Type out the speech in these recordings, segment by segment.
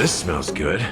This smells good.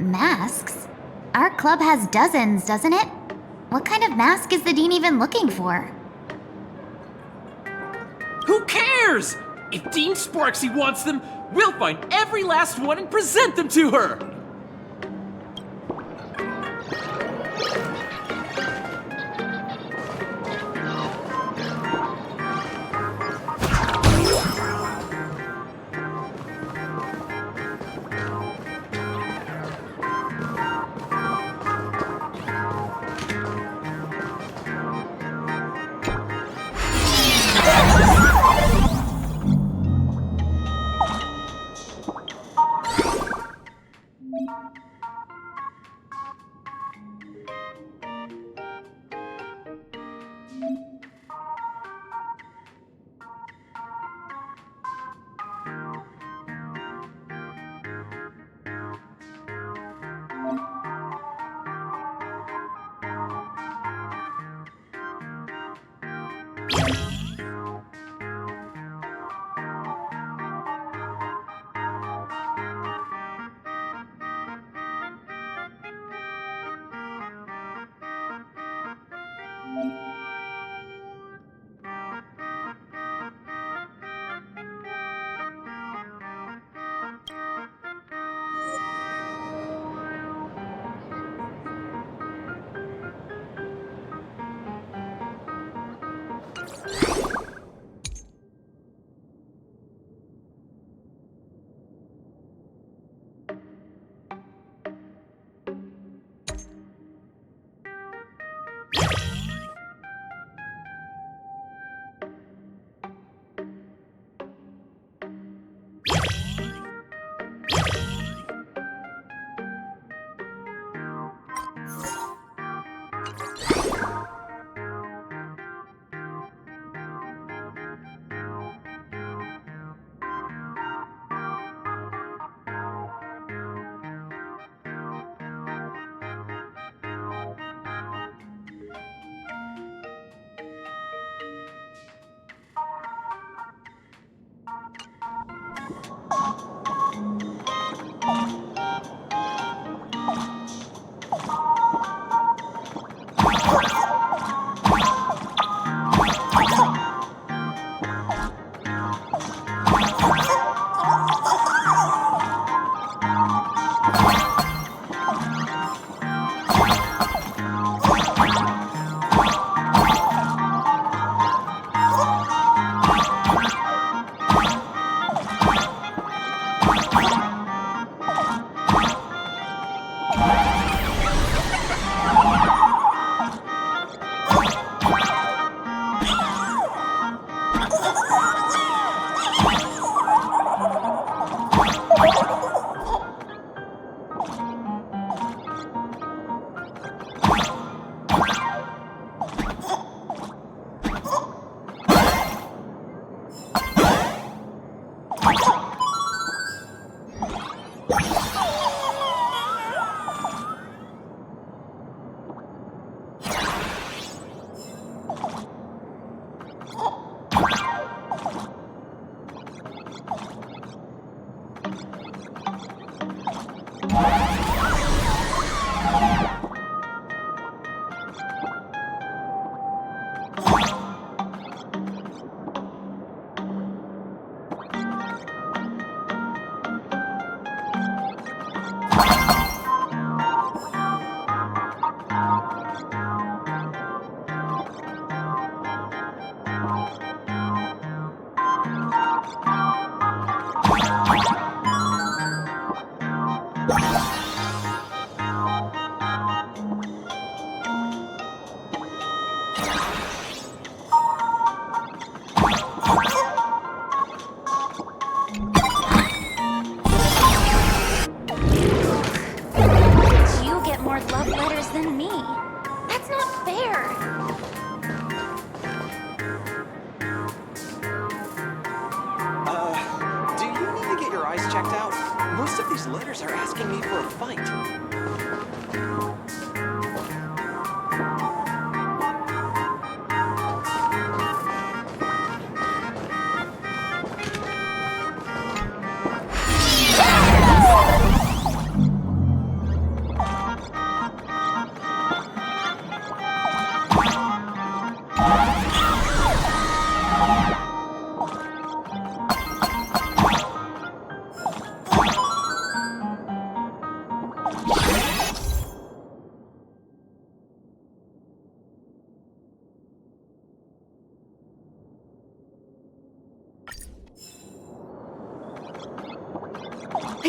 Masks? Our club has dozens, doesn't it? What kind of mask is the dean even looking for? Who cares? If Dean Sparksy wants them, we'll find every last one and present them to her!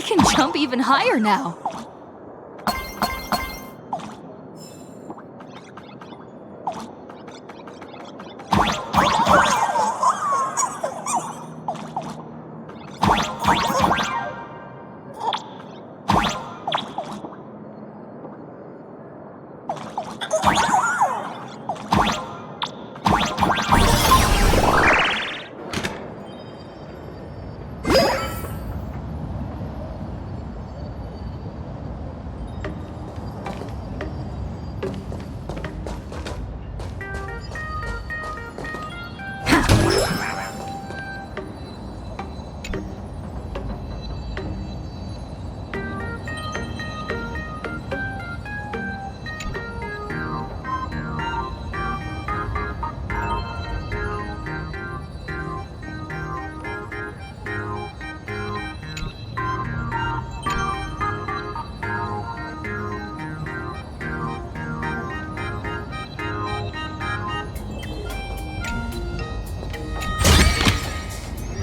can jump even higher now.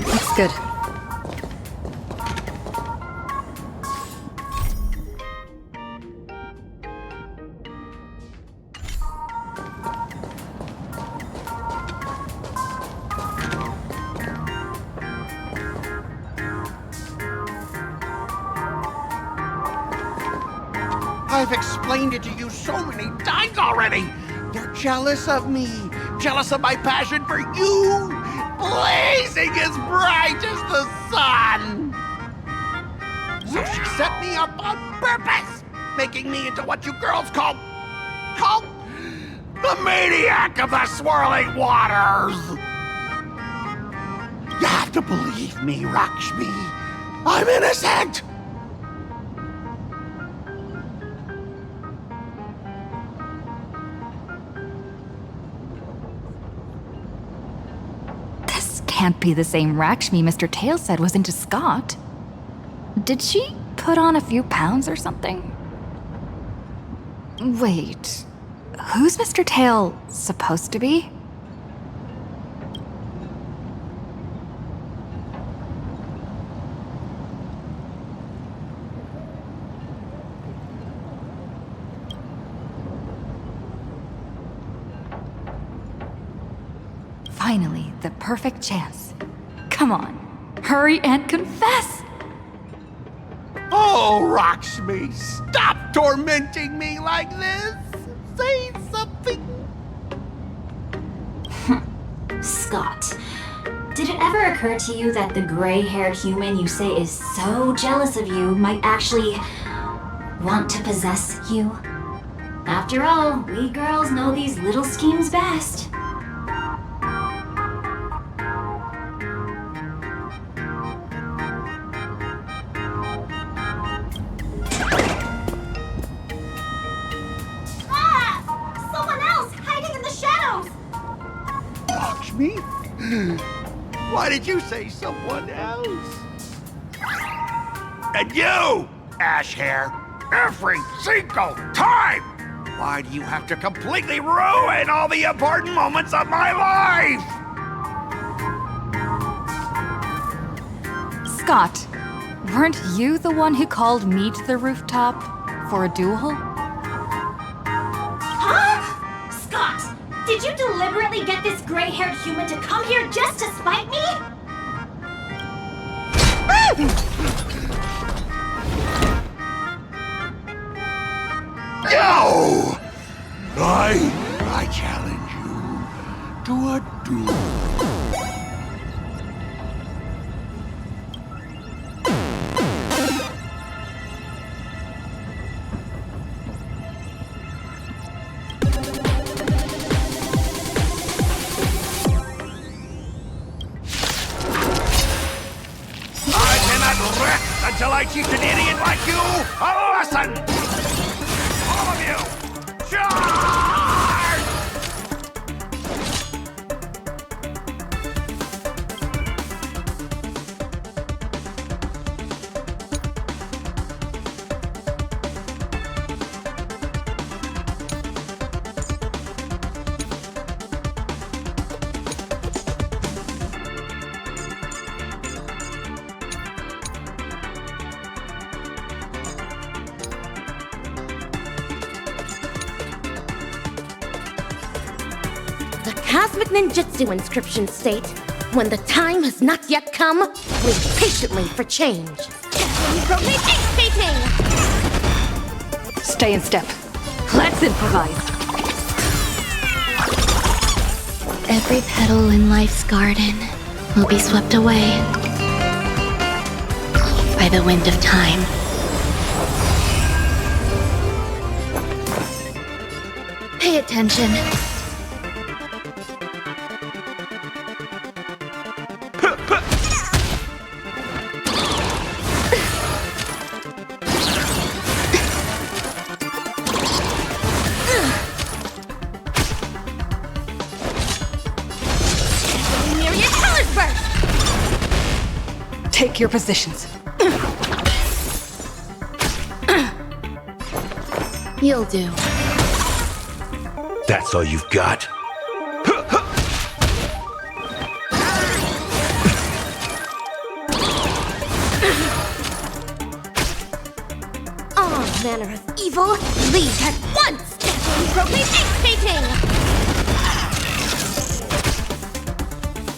Looks good. I've explained it to you so many times already. You're jealous of me, jealous of my passion for you, blazing as bright as the sun. So she set me up on purpose, making me into what you girls call the maniac of the swirling waters. You have to believe me, Lakshmi. I'm innocent. Can't be the same Lakshmi Mr. Tail said was into Scott. Did she put on a few pounds or something? Wait, who's Mr. Tail supposed to be? Finally, the perfect chance. Come on, hurry and confess! Oh, Lakshmi, stop tormenting me like this. Say something. Scott, did it ever occur to you that the gray-haired human you say is so jealous of you might actually want to possess you? After all, we girls know these little schemes best. Me? Why did you say someone else? And you, Ash Hair, every single time! Why do you have to completely ruin all the important moments of my life? Scott, weren't you the one who called me to the rooftop for a duel? Huh? Scott, did you deliberately get this gray-haired human to come here just to spite me? No! I challenge you to a duel. Until I teach an idiot like you a lesson! All of you, charge! cosmic ninjutsu inscriptions state, when the time has not yet come, wait patiently for change. Rotate ace painting! Stay in step. Let's improvise. Every petal in life's garden will be swept away by the wind of time. Pay attention. Myriad colors burst! Take your positions. You'll do. That's all you've got? All manner of evil, leave at once! Rotate ace painting!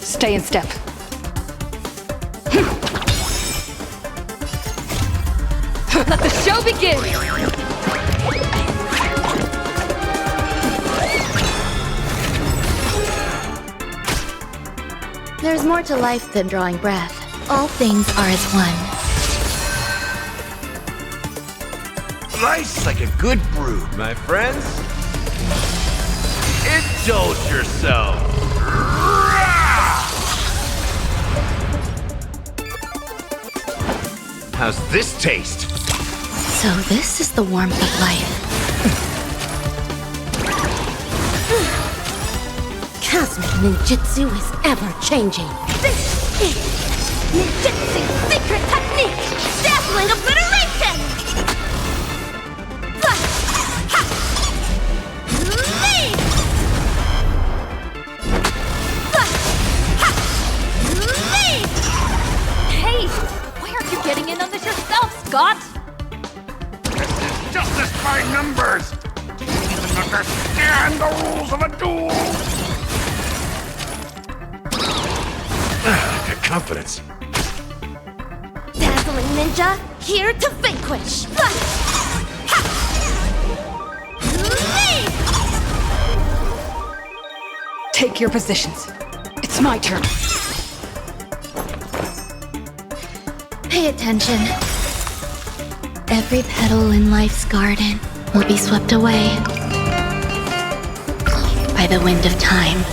Stay in step. Let the show begin! There's more to life than drawing breath. All things are as one. Life's like a good brew, my friends. Indulge yourself. How's this taste? So this is the warmth of life. Cosmic ninjutsu is ever changing. This is ninjutsu secret technique! Dazzling obliteration! Lead! Lead! Hey! Why aren't you getting in on this yourself, Scott? This is justice by numbers! Do you even understand the rules of a duel? Good confidence. Dazzling ninja, here to vanquish! Lead! Take your positions. It's my turn. Pay attention. Every petal in life's garden will be swept away by the wind of time.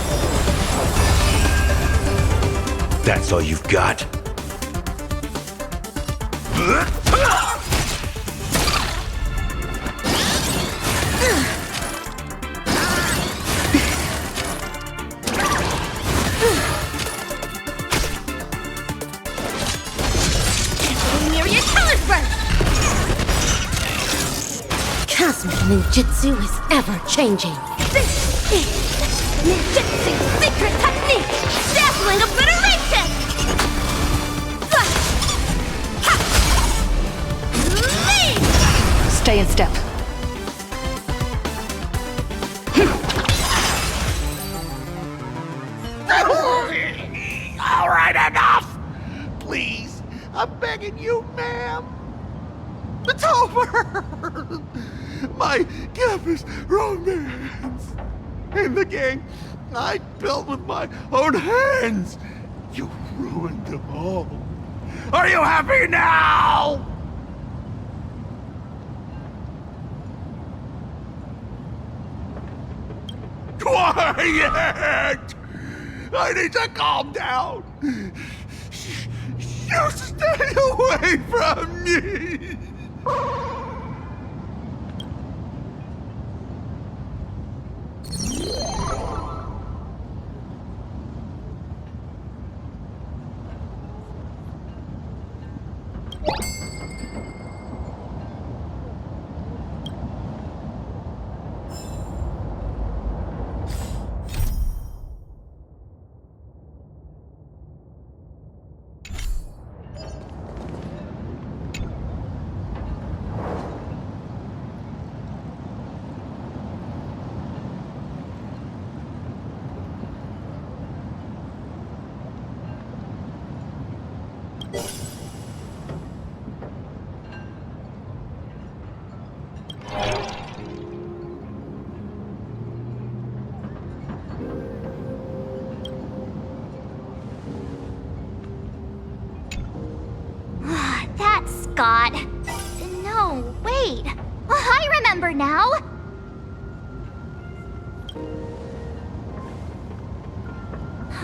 That's all you've got? Myriad colors burst! Cosmic ninjutsu is ever changing. This is ninjutsu secret technique! Dazzling obliteration! Lead! Stay in step. All right, enough! Please, I'm begging you, ma'am. It's over! My campus romance and the gang I built with my own hands. You ruined them all. Are you happy now? Quiet! I need to calm down. You stay away from me. Scott. No, wait. I remember now.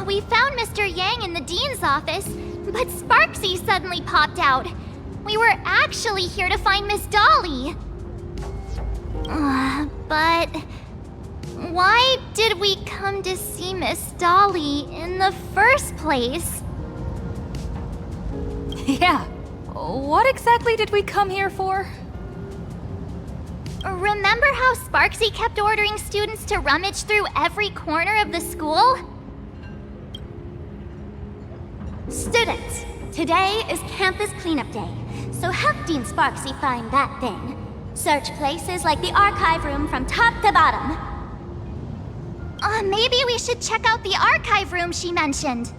We found Mr. Yang in the dean's office, but Sparksy suddenly popped out. We were actually here to find Miss Dolly. But why did we come to see Miss Dolly in the first place? Yeah. What exactly did we come here for? Remember how Sparksy kept ordering students to rummage through every corner of the school? Students, today is campus cleanup day, so help Dean Sparksy find that thing. Search places like the archive room from top to bottom. Maybe we should check out the archive room she mentioned.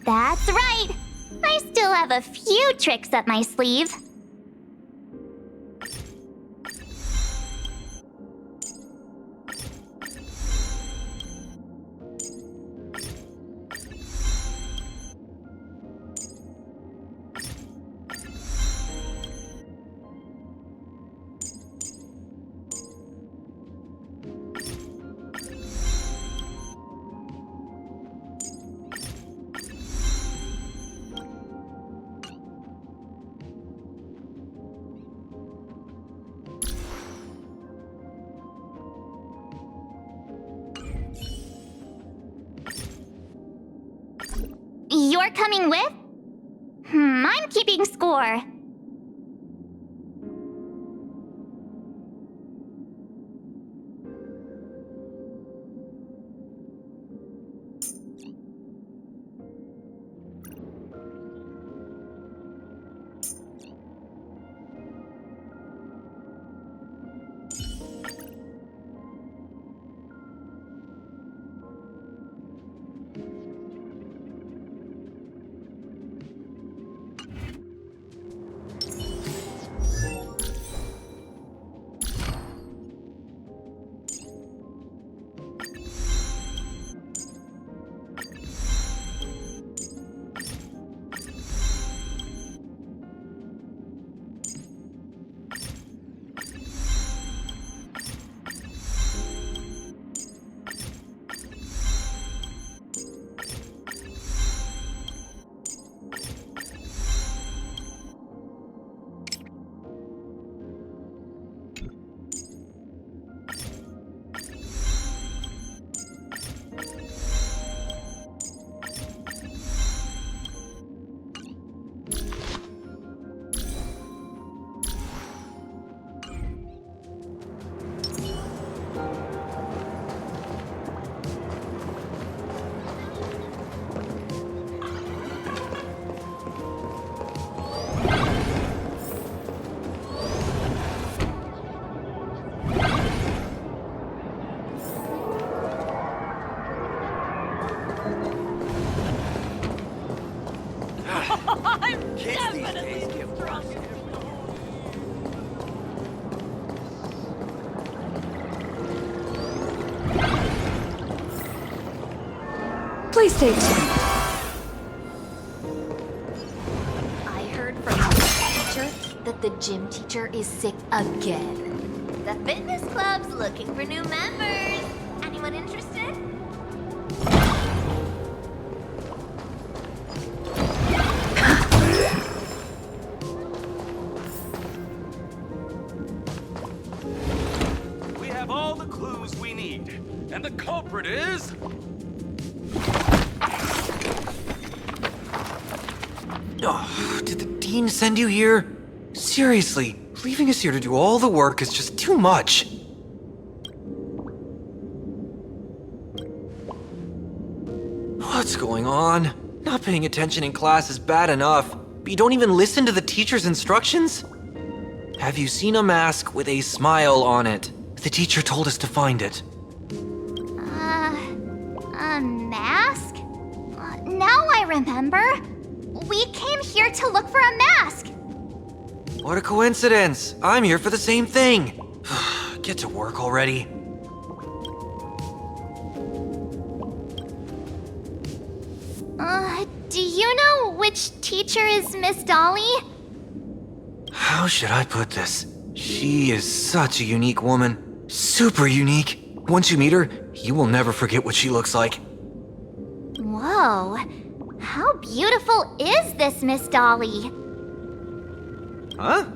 That's right! I still have a few tricks up my sleeve. You're coming with? I'm keeping score. Please stay tuned. that the gym teacher is sick again. The fitness club's looking for new members. Anyone interested? We have all the clues we need, and the culprit is... Oh, did the dean send you here? Seriously, leaving us here to do all the work is just too much. What's going on? Not paying attention in class is bad enough, but you don't even listen to the teacher's instructions? Have you seen a mask with a smile on it? The teacher told us to find it. A mask? Now I remember. We came here to look for a mask. What a coincidence! I'm here for the same thing! Get to work already. Do you know which teacher is Miss Dolly? How should I put this? She is such a unique woman. Super unique. Once you meet her, you will never forget what she looks like. Whoa. How beautiful is this Miss Dolly? Huh?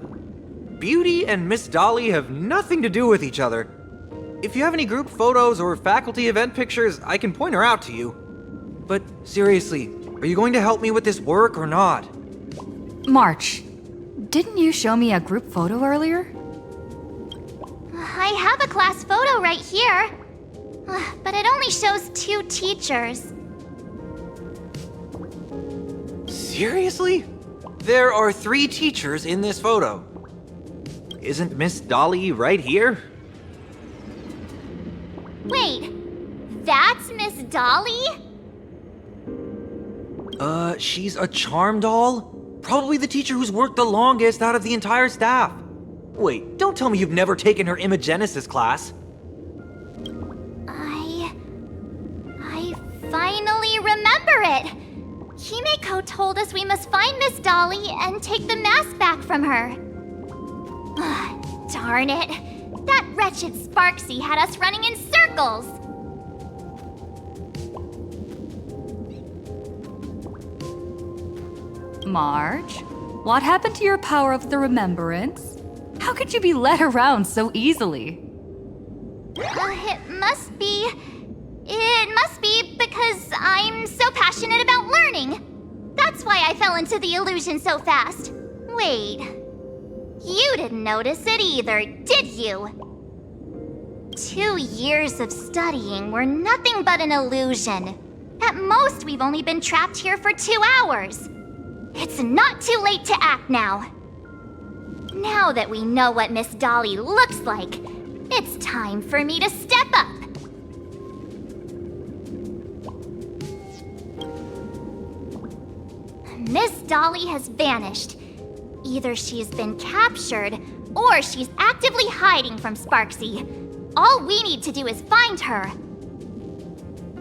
Beauty and Miss Dolly have nothing to do with each other. If you have any group photos or faculty event pictures, I can point her out to you. But seriously, are you going to help me with this work or not? March, didn't you show me a group photo earlier? I have a class photo right here. But it only shows 2 teachers. Seriously? There are 3 teachers in this photo. Isn't Miss Dolly right here? Wait, that's Miss Dolly? She's a charm doll? Probably the teacher who's worked the longest out of the entire staff. Wait, don't tell me you've never taken her Imagenesis class. I finally remember it. Himeko told us we must find Miss Dolly and take the mask back from her. Darn it. That wretched Sparksy had us running in circles. March, what happened to your power of the remembrance? How could you be led around so easily? It must be because I'm so passionate about learning. That's why I fell into the illusion so fast. Wait, you didn't notice it either, did you? 2 years of studying were nothing but an illusion. At most, we've only been trapped here for 2 hours. It's not too late to act now. Now that we know what Miss Dolly looks like, it's time for me to step up. Miss Dolly has vanished. Either she's been captured, or she's actively hiding from Sparksy. All we need to do is find her.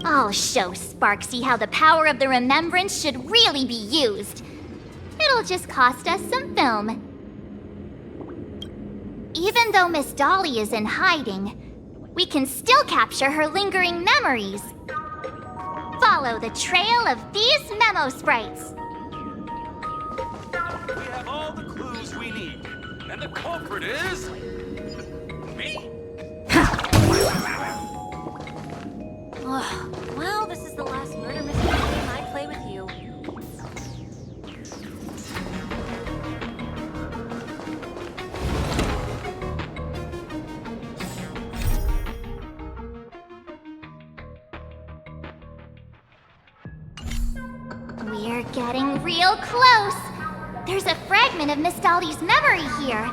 I'll show Sparksy how the power of the remembrance should really be used. It'll just cost us some film. Even though Miss Dolly is in hiding, we can still capture her lingering memories. Follow the trail of these memo sprites. We have all the clues we need, and the culprit is... me? Well, this is the last murder mystery game I play with you. We're getting real close. There's a fragment of Miss Dolly's memory here.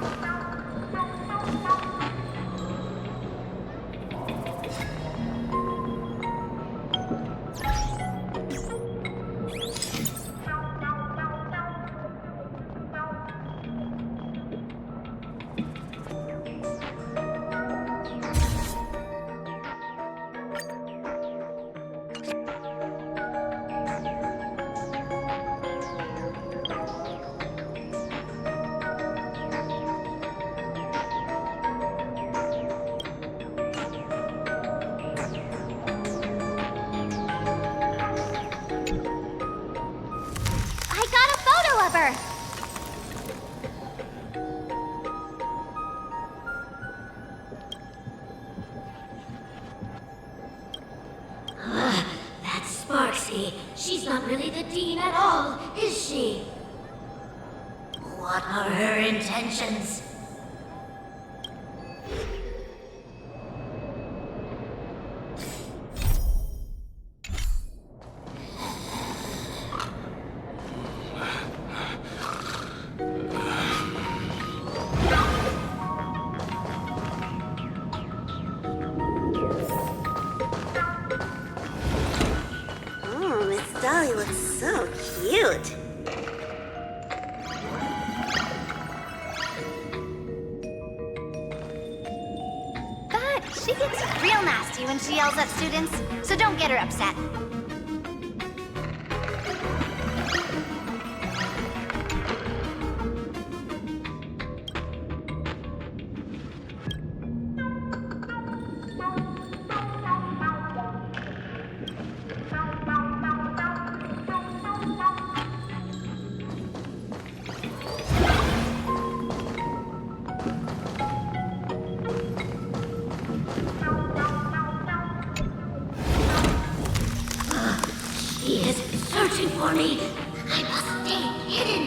clever. That's Sparksy. She's not really the dean at all, is she? What are her intentions? Oh, Miss Dolly looks so cute. But she gets real nasty when she yells at students, so don't get her upset. He is searching for me. I must stay hidden.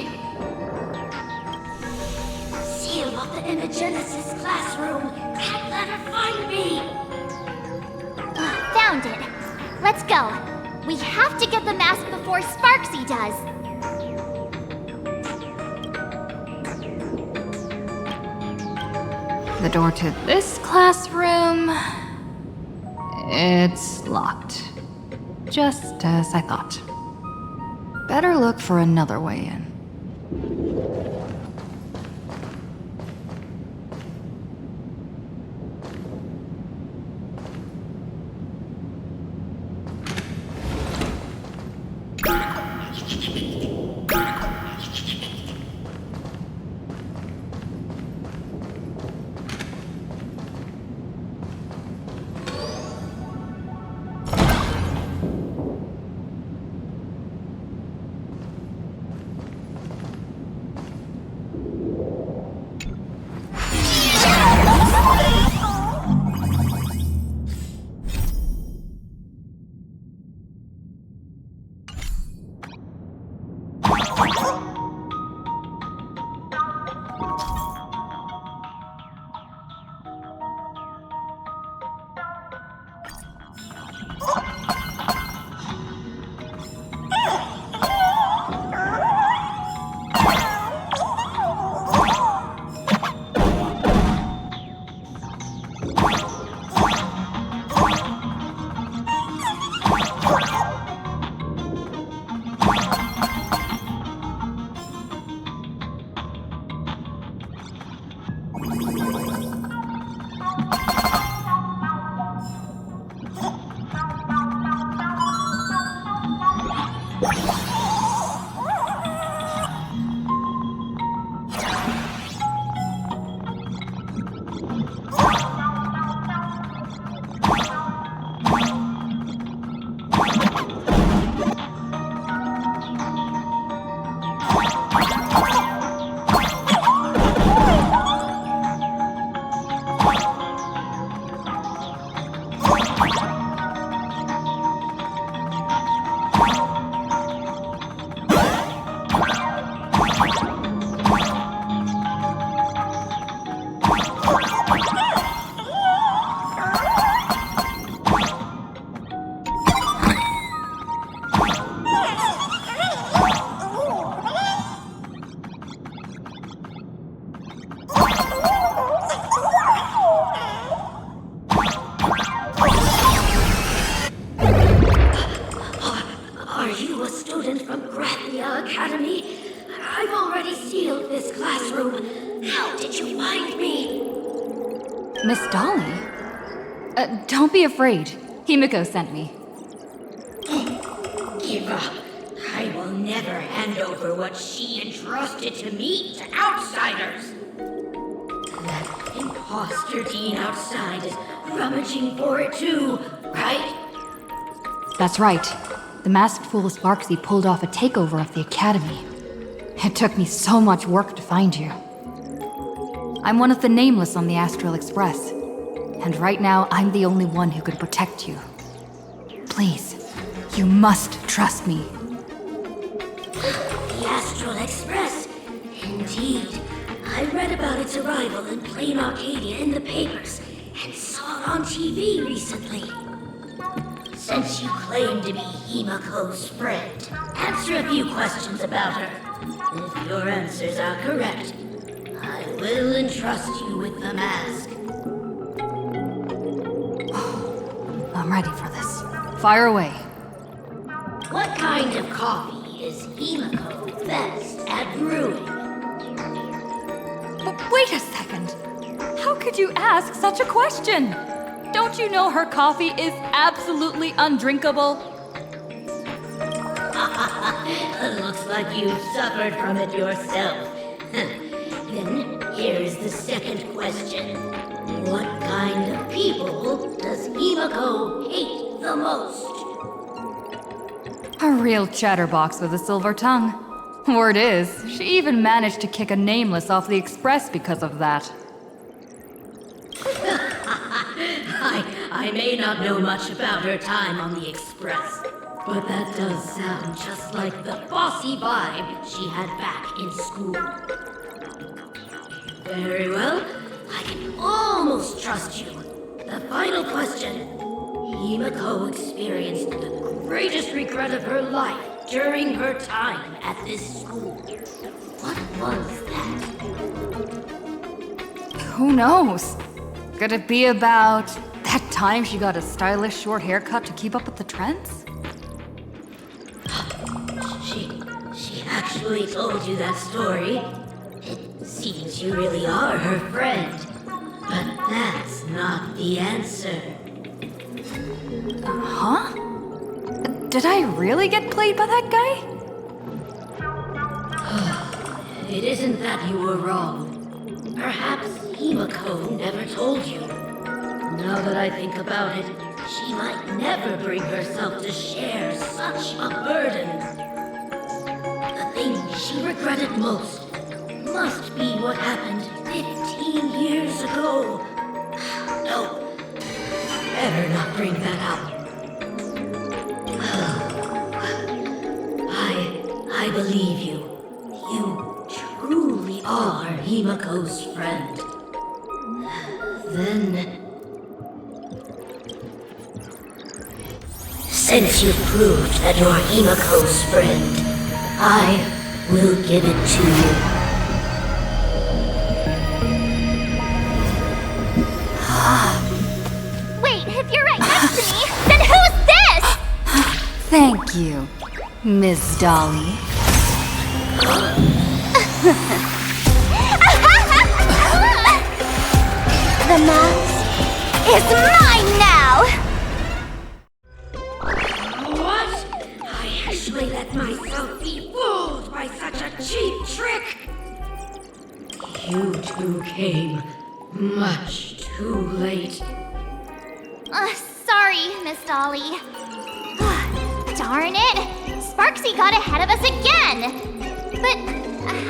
Seal off the Imagenesis classroom. Can't let her find me. Found it. Let's go. We have to get the mask before Sparksy does. The door to this classroom... it's locked. Just as I thought. Better look for another way in. Miss Dolly? Don't be afraid. Himiko sent me. Give up. I will never hand over what she entrusted to me to outsiders. That imposter dean outside is rummaging for it too, right? That's right. The masked fool Sparksy pulled off a takeover of the academy. It took me so much work to find you. I'm one of the nameless on the Astral Express, and right now I'm the only one who can protect you. Please, you must trust me. The Astral Express? Indeed. I read about its arrival in Planarcadia in the papers and saw it on TV recently. Since you claim to be Himako's friend, answer a few questions about her. If your answers are correct, I will entrust you with the mask. I'm ready for this. Fire away. What kind of coffee is Himako best at brewing? But wait a second. How could you ask such a question? Don't you know her coffee is absolutely undrinkable? Looks like you've suffered from it yourself. Then here's the second question. What kind of people does Himako hate the most? A real chatterbox with a silver tongue. Word is, she even managed to kick a nameless off the express because of that. I may not know much about her time on the Express, but that does sound just like the bossy vibe she had back in school. Very well, I can almost trust you. The final question. Himako experienced the greatest regret of her life during her time at this school. What was that? Who knows? Could it be about that time she got a stylish short haircut to keep up with the trends? She actually told you that story. It seems you really are her friend. But that's not the answer. Huh? Did I really get played by that guy? It isn't that you were wrong. Perhaps Himako never told you. Now that I think about it, she might never bring herself to share such a burden. The thing she regretted most must be what happened 15 years ago. No, better not bring that up. I believe you. You truly are Himako's friend. Then... since you've proved that you're Himako's friend, I will give it to you. Wait, if you're right next to me, then who's this? Thank you, Miss Dolly. The mask is mine now! What? I actually let myself be fooled by such a cheap trick! You two came much too late. Sorry, Miss Dolly. Darn it! Sparksy got ahead of us again! But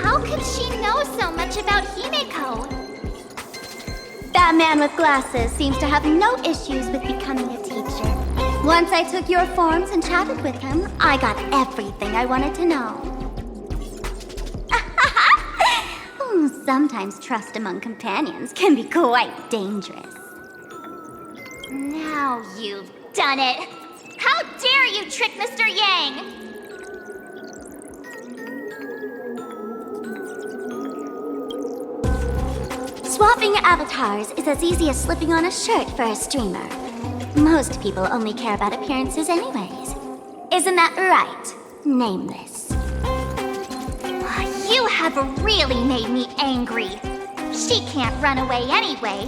how could she know so much about Himeko? That man with glasses seems to have no issues with becoming a teacher. Once I took your forms and chatted with him, I got everything I wanted to know. Sometimes trust among companions can be quite dangerous. Now you've done it! How dare you trick Mr. Yang! Swapping avatars is as easy as slipping on a shirt for a streamer. Most people only care about appearances anyways. Isn't that right, Nameless? You have really made me angry. She can't run away anyway.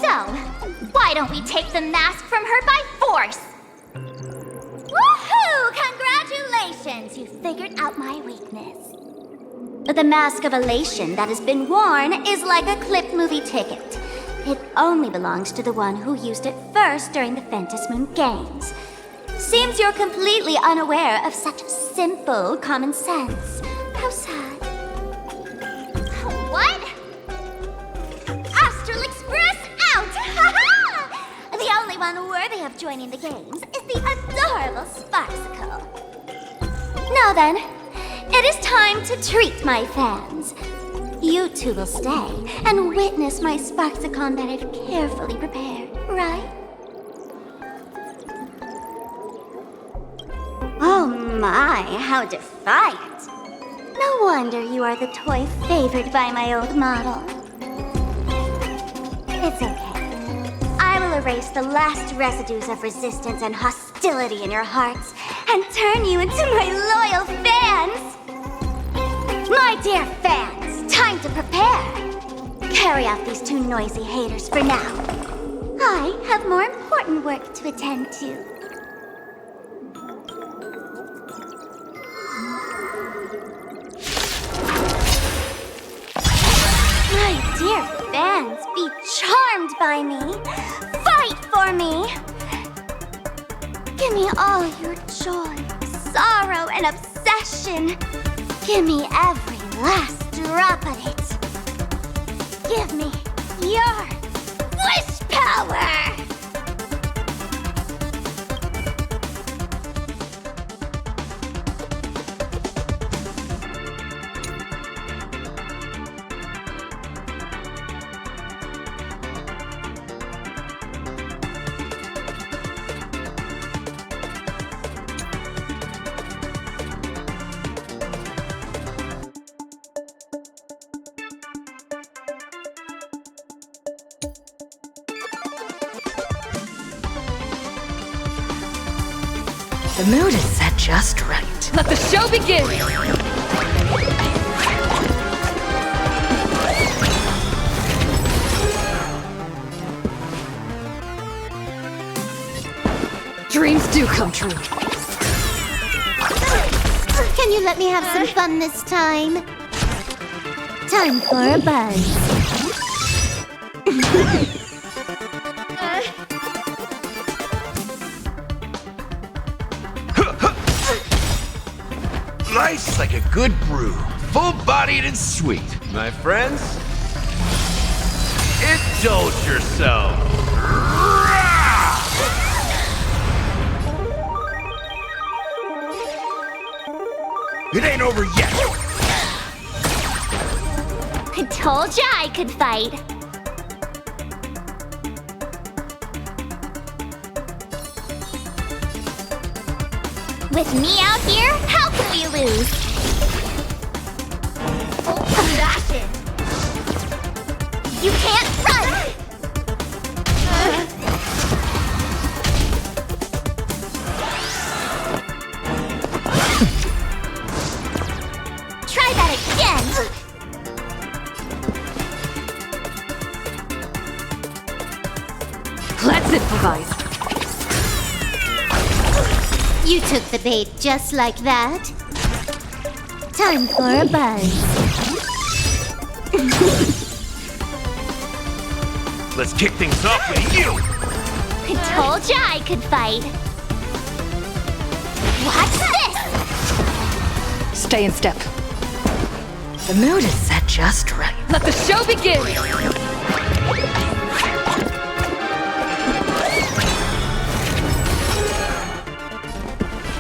So, why don't we take the mask from her by force? Woohoo! Congratulations! You figured out my weakness. The mask of elation that has been worn is like a clipped movie ticket. It only belongs to the one who used it first during the Ventus Moon Games. Seems you're completely unaware of such simple common sense. How sad. What? Astral Express out! The only one worthy of joining the games is the adorable Sparksicle. Now then, it is time to treat my fans. You two will stay and witness my Sparksicon that I've carefully prepared, right? Oh my, how defiant. No wonder you are the toy favored by my old model. It's okay. I will erase the last residues of resistance and hostility in your hearts and turn you into my loyal fans! My dear fans, time to prepare! Carry out these two noisy haters for now. I have more important work to attend to. My dear fans, be charmed by me. Fight for me. Give me all your joy, sorrow, and obsession. Give me every last drop of it. Give me your wish power. The mood is set just right. Let the show begin! Dreams do come true. Can you let me have some fun this time? Time for a buzz. Nice like a good brew. Full-bodied and sweet. My friends, indulge yourself. It ain't over yet. I told ya I could fight. With me out here, how can we lose? Fashion! You can't run! Try that again! Let's improvise. You took the bait just like that. Time for a buzz. Let's kick things off with you. I told ya I could fight. Watch this! Stay in step. The mood is set just right. Let the show begin!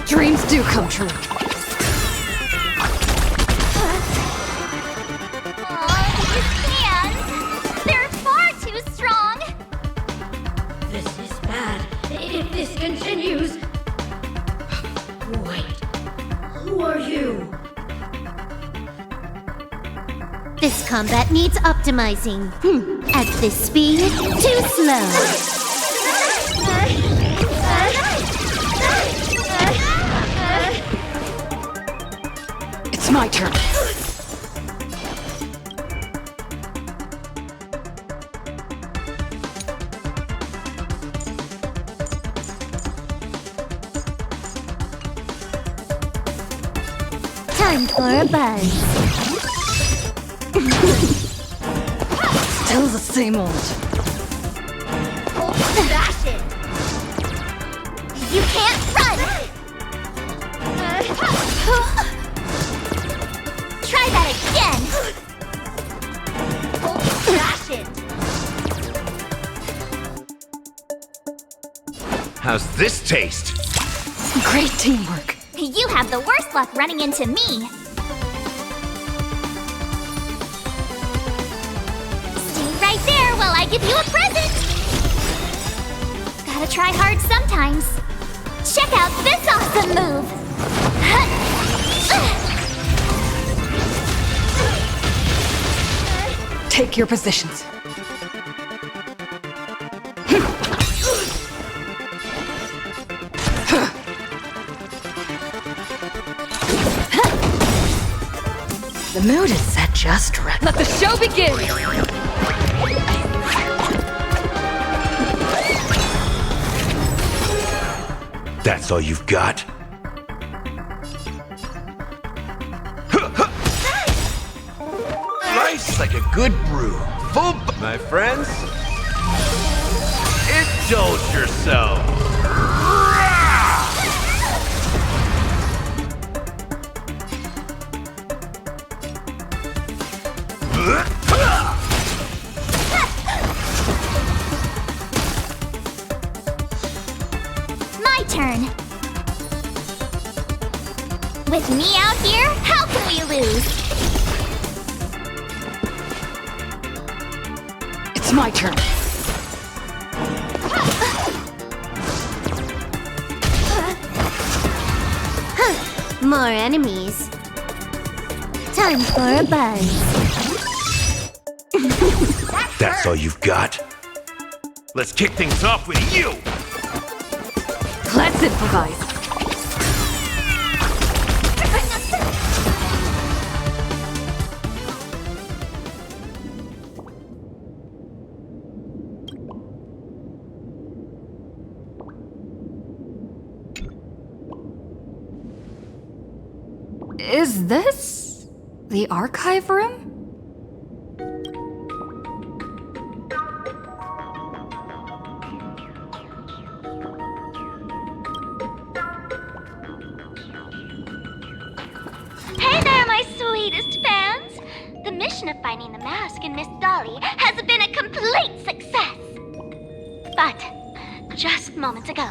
Dreams do come true. These hands! They're far too strong! This is bad. If this continues. Wait. Who are you? This combat needs optimizing. At this speed, too slow. It's my turn. Time for a buzz. Still the same old. Fashion! You can't run! How's this taste? Great teamwork. You have the worst luck running into me. Stay right there while I give you a present. Gotta try hard sometimes. Check out this awesome move. Take your positions. The mood is set just right. Let the show begin! That's all you've got? Life's like a good brew. Full my friends, indulge yourselves. My turn. With me out here, how can we lose? It's my turn. More enemies. Time for a buzz. That's all you've got? Let's kick things off with you! Let's improvise. Is this the archive room? Hey there, my sweetest fans! The mission of finding the mask and Miss Dolly has been a complete success. But just moments ago,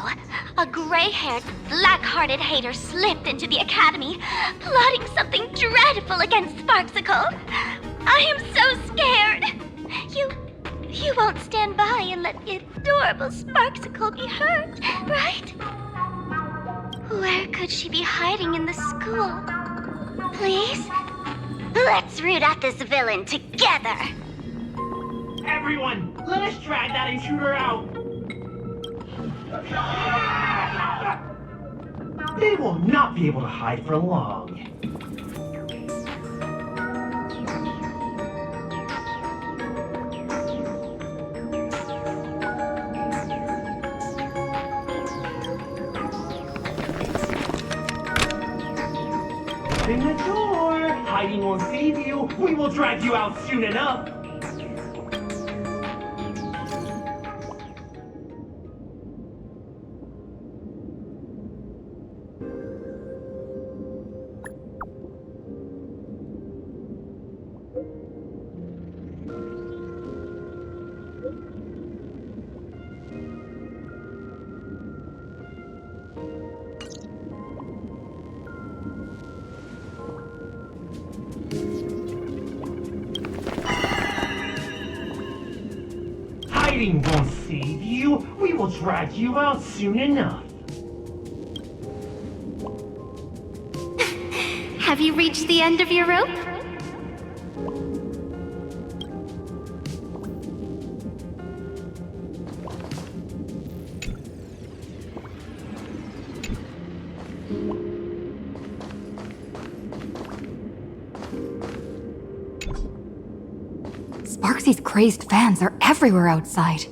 a gray-haired, black-hearted hater slipped into the academy, plotting something dreadful against Sparksicle. I am so scared. You won't stand by and let the adorable Sparksicle be hurt, right? Where could she be hiding in the school? Please? Let's root out this villain together! Everyone, let us drag that intruder out! They will not be able to hide for long. Open the door! Hiding won't save you! We will drag you out soon enough! Hiding won't save you. We will drag you out soon enough. Have you reached the end of your rope? Sparksy's crazed fans are everywhere outside.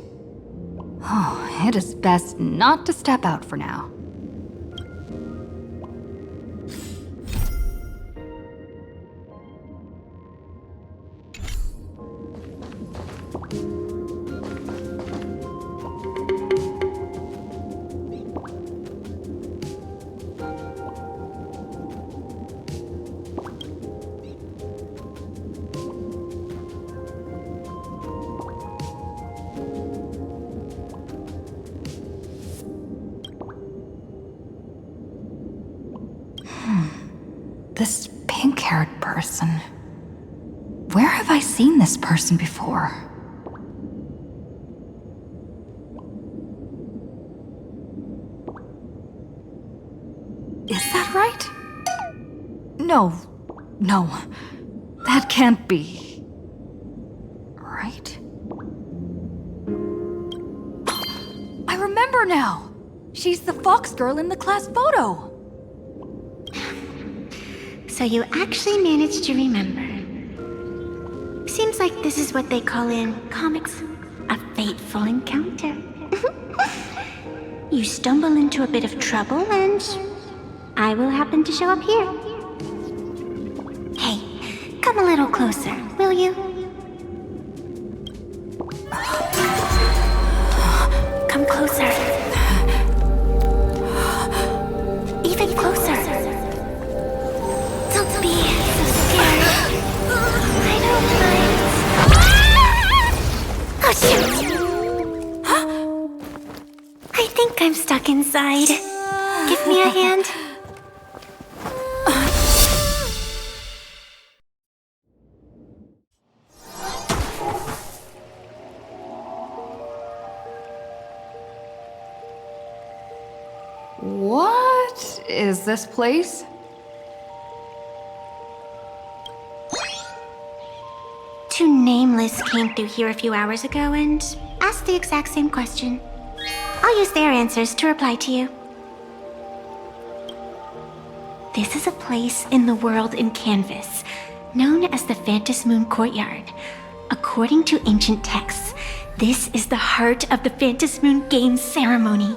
Oh, it is best not to step out for now. pink-haired person. Where have I seen this person before? Is that right? No. That can't be. Right? I remember now! She's the fox girl in the class photo! So you actually managed to remember. Seems like this is what they call in comics a fateful encounter. You stumble into a bit of trouble and I will happen to show up here. Hey, come a little closer, will you? Come closer. Even closer. Don't be so scared. I don't mind. Oh, shoot! I think I'm stuck inside. Give me a hand. What is this place? Two nameless came through here a few hours ago and asked the exact same question. I'll use their answers to reply to you. This is a place in the world in Canvas, known as the Phantom Moon Courtyard. According to ancient texts, this is the heart of the Phantom Moon Games ceremony.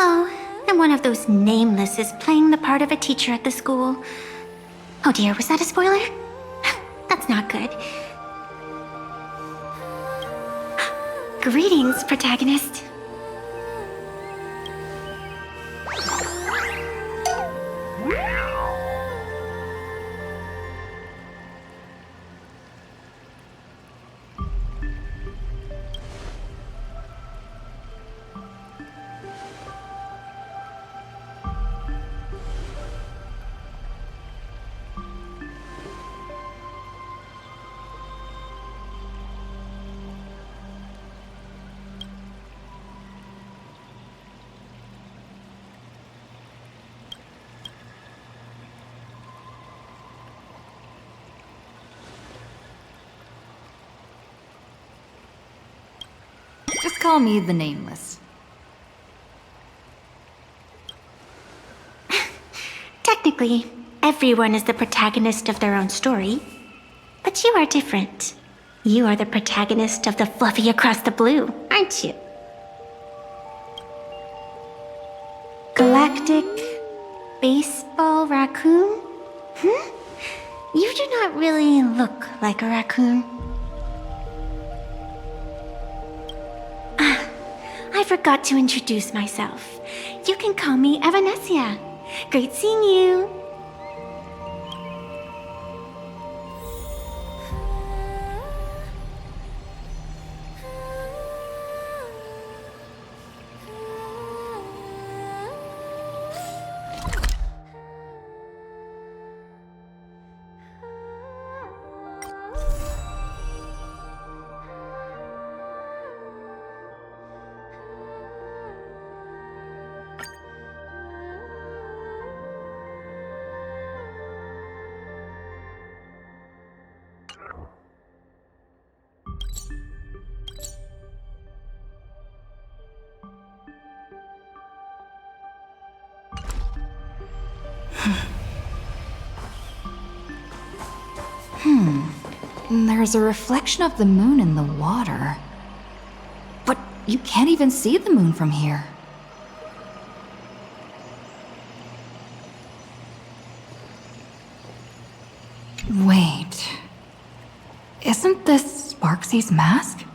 Oh, and one of those nameless is playing the part of a teacher at the school. Oh dear, was that a spoiler? That's not good. Greetings, protagonist. Just call me the Nameless. Technically, everyone is the protagonist of their own story. But you are different. You are the protagonist of the Fluffy Across the Blue, aren't you? Galactic baseball raccoon? You do not really look like a raccoon. I forgot to introduce myself. You can call me Evanessia. Great seeing you. There's a reflection of the moon in the water. But you can't even see the moon from here. Wait. Isn't this Sparksy's mask?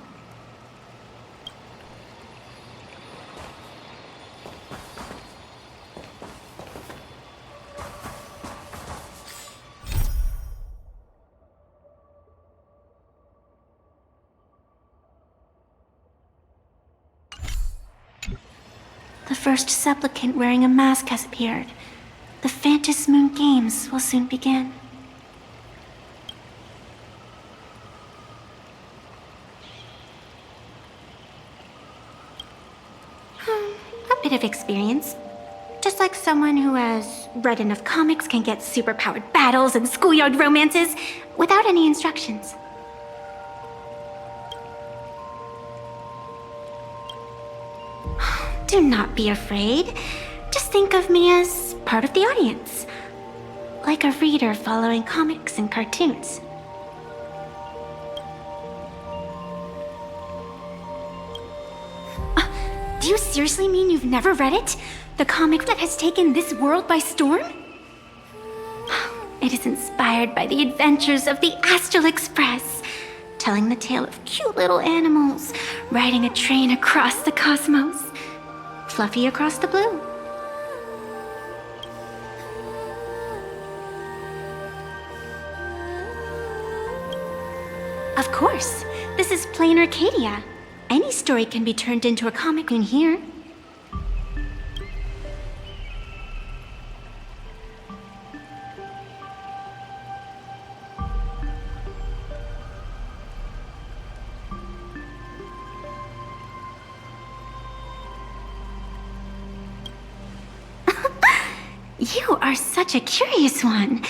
The first supplicant wearing a mask has appeared. the Phantasmoon Games will soon begin. A bit of experience. Just like someone who has read enough comics can get superpowered battles and schoolyard romances without any instructions. Do not be afraid. Just think of me as part of the audience. Like a reader following comics and cartoons. Do you seriously mean you've never read it? The comic that has taken this world by storm? It is inspired by the adventures of the Astral Express, telling the tale of cute little animals riding a train across the cosmos, fluffy across the blue. Of course, this is Planarcadia. Any story can be turned into a comic in here. You are such a curious one.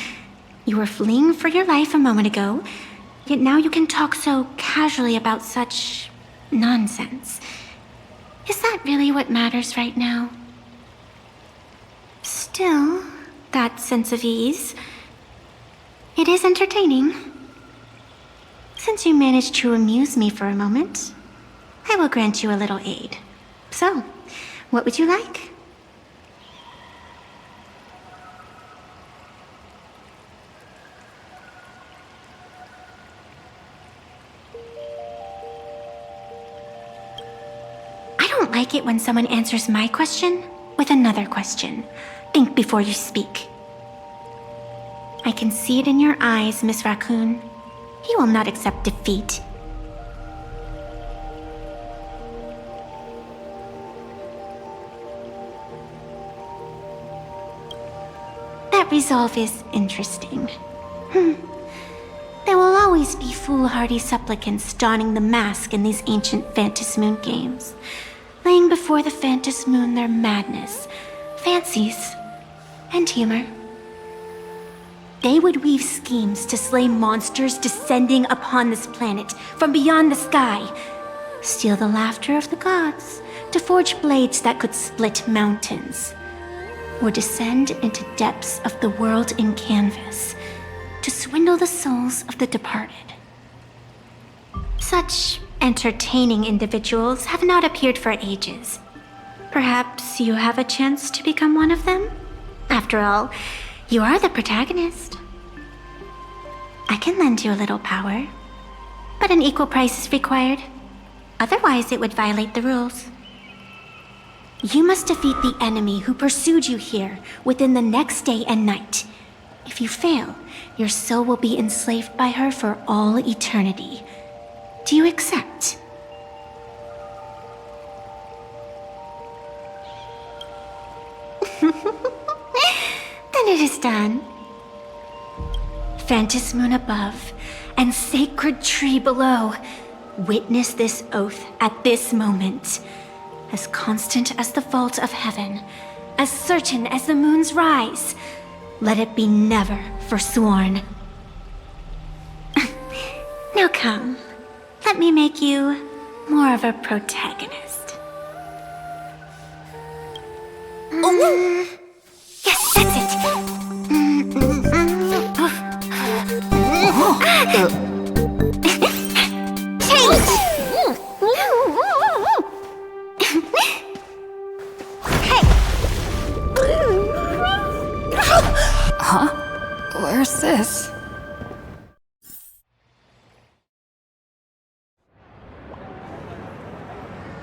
You were fleeing for your life a moment ago, yet now you can talk so casually about such nonsense. Is that really what matters right now? Still, that sense of ease, it is entertaining. Since you managed to amuse me for a moment, I will grant you a little aid. So, what would you like? I don't like it when someone answers my question with another question. Think before you speak. I can see it in your eyes, Miss Raccoon. You will not accept defeat. That resolve is interesting. There will always be foolhardy supplicants donning the mask in these ancient Phantasmoon games, laying before the Phantasmoon their madness, fancies, and humor. They would weave schemes to slay monsters descending upon this planet from beyond the sky, steal the laughter of the gods to forge blades that could split mountains, or descend into depths of the world in canvas to swindle the souls of the departed. Such entertaining individuals have not appeared for ages. Perhaps you have a chance to become one of them? After all, you are the protagonist. I can lend you a little power, but an equal price is required. Otherwise, it would violate the rules. You must defeat the enemy who pursued you here within the next day and night. If you fail, your soul will be enslaved by her for all eternity. Do you accept? Then it is done. Phantasmoon above and sacred tree below, witness this oath at this moment. As constant as the vault of heaven, as certain as the moon's rise, let it be never forsworn. Now come, let me make you more of a protagonist. Yes, that's it. Change! Huh? Where's this?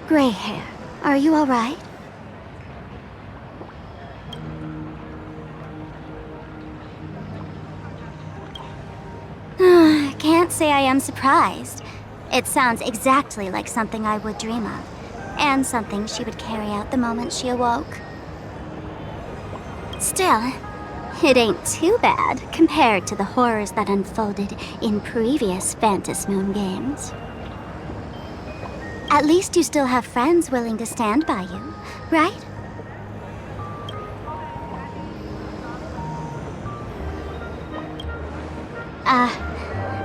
Gray hair, are you all right? Can't say I am surprised. It sounds exactly like something I would dream of, and something she would carry out the moment she awoke. Still, It ain't too bad compared to the horrors that unfolded in previous Phantom Moon games. At least you still have friends willing to stand by you, right?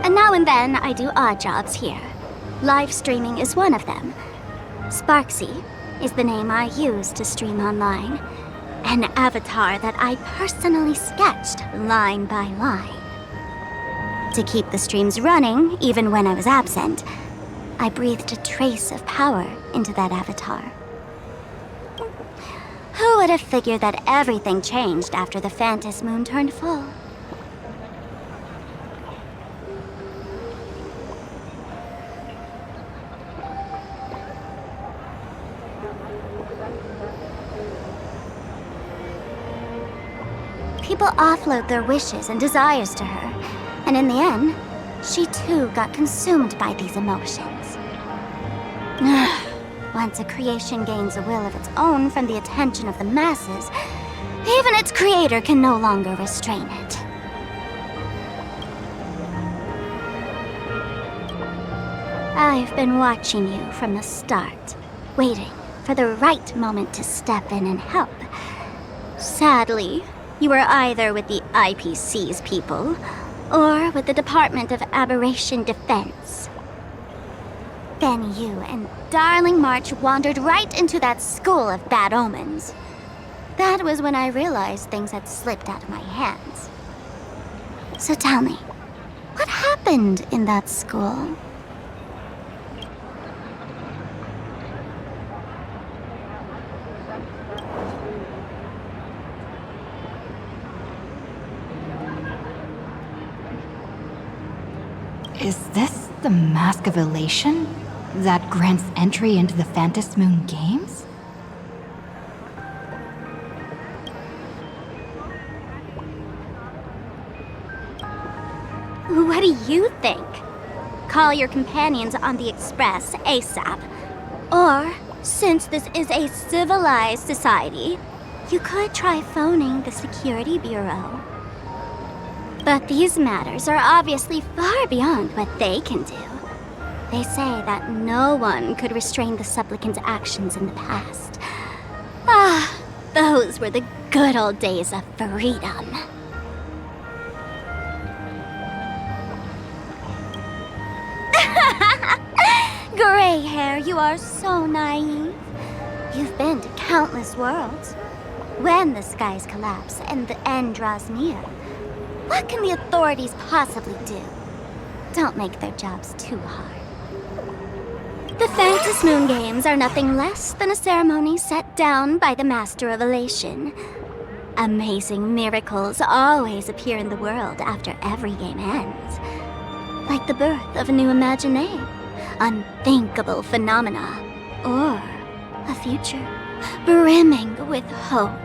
And now and then I do odd jobs here. Live streaming is one of them. Sparksy is the name I use to stream online. An avatar that I personally sketched line by line. To keep the streams running, even when I was absent, I breathed a trace of power into that avatar. Who would have figured that everything changed after the Phantom Moon turned full? People offload their wishes and desires to her, and in the end, she too got consumed by these emotions. Once a creation gains a will of its own from the attention of the masses, even its creator can no longer restrain it. I've been watching you from the start, waiting for the right moment to step in and help. Sadly, you were either with the IPC's people, or with the Department of Aberration Defense. Then you and Darling March wandered right into that school of bad omens. That was when I realized things had slipped out of my hands. So tell me, what happened in that school? Is this the Mask of Elation that grants entry into the Phantom Moon games? What do you think? Call your companions on the Express ASAP. Or, since this is a civilized society, you could try phoning the Security Bureau. But these matters are obviously far beyond what they can do. They say that no one could restrain the supplicant's actions in the past. Ah, those were the good old days of freedom. Gray hair, you are so naive. You've been to countless worlds. When the skies collapse and the end draws near, what can the authorities possibly do? Don't make their jobs too hard. The Phantom Moon Games are nothing less than a ceremony set down by the Master of Elation. Amazing miracles always appear in the world after every game ends. Like the birth of a new imagination, unthinkable phenomena, or a future brimming with hope.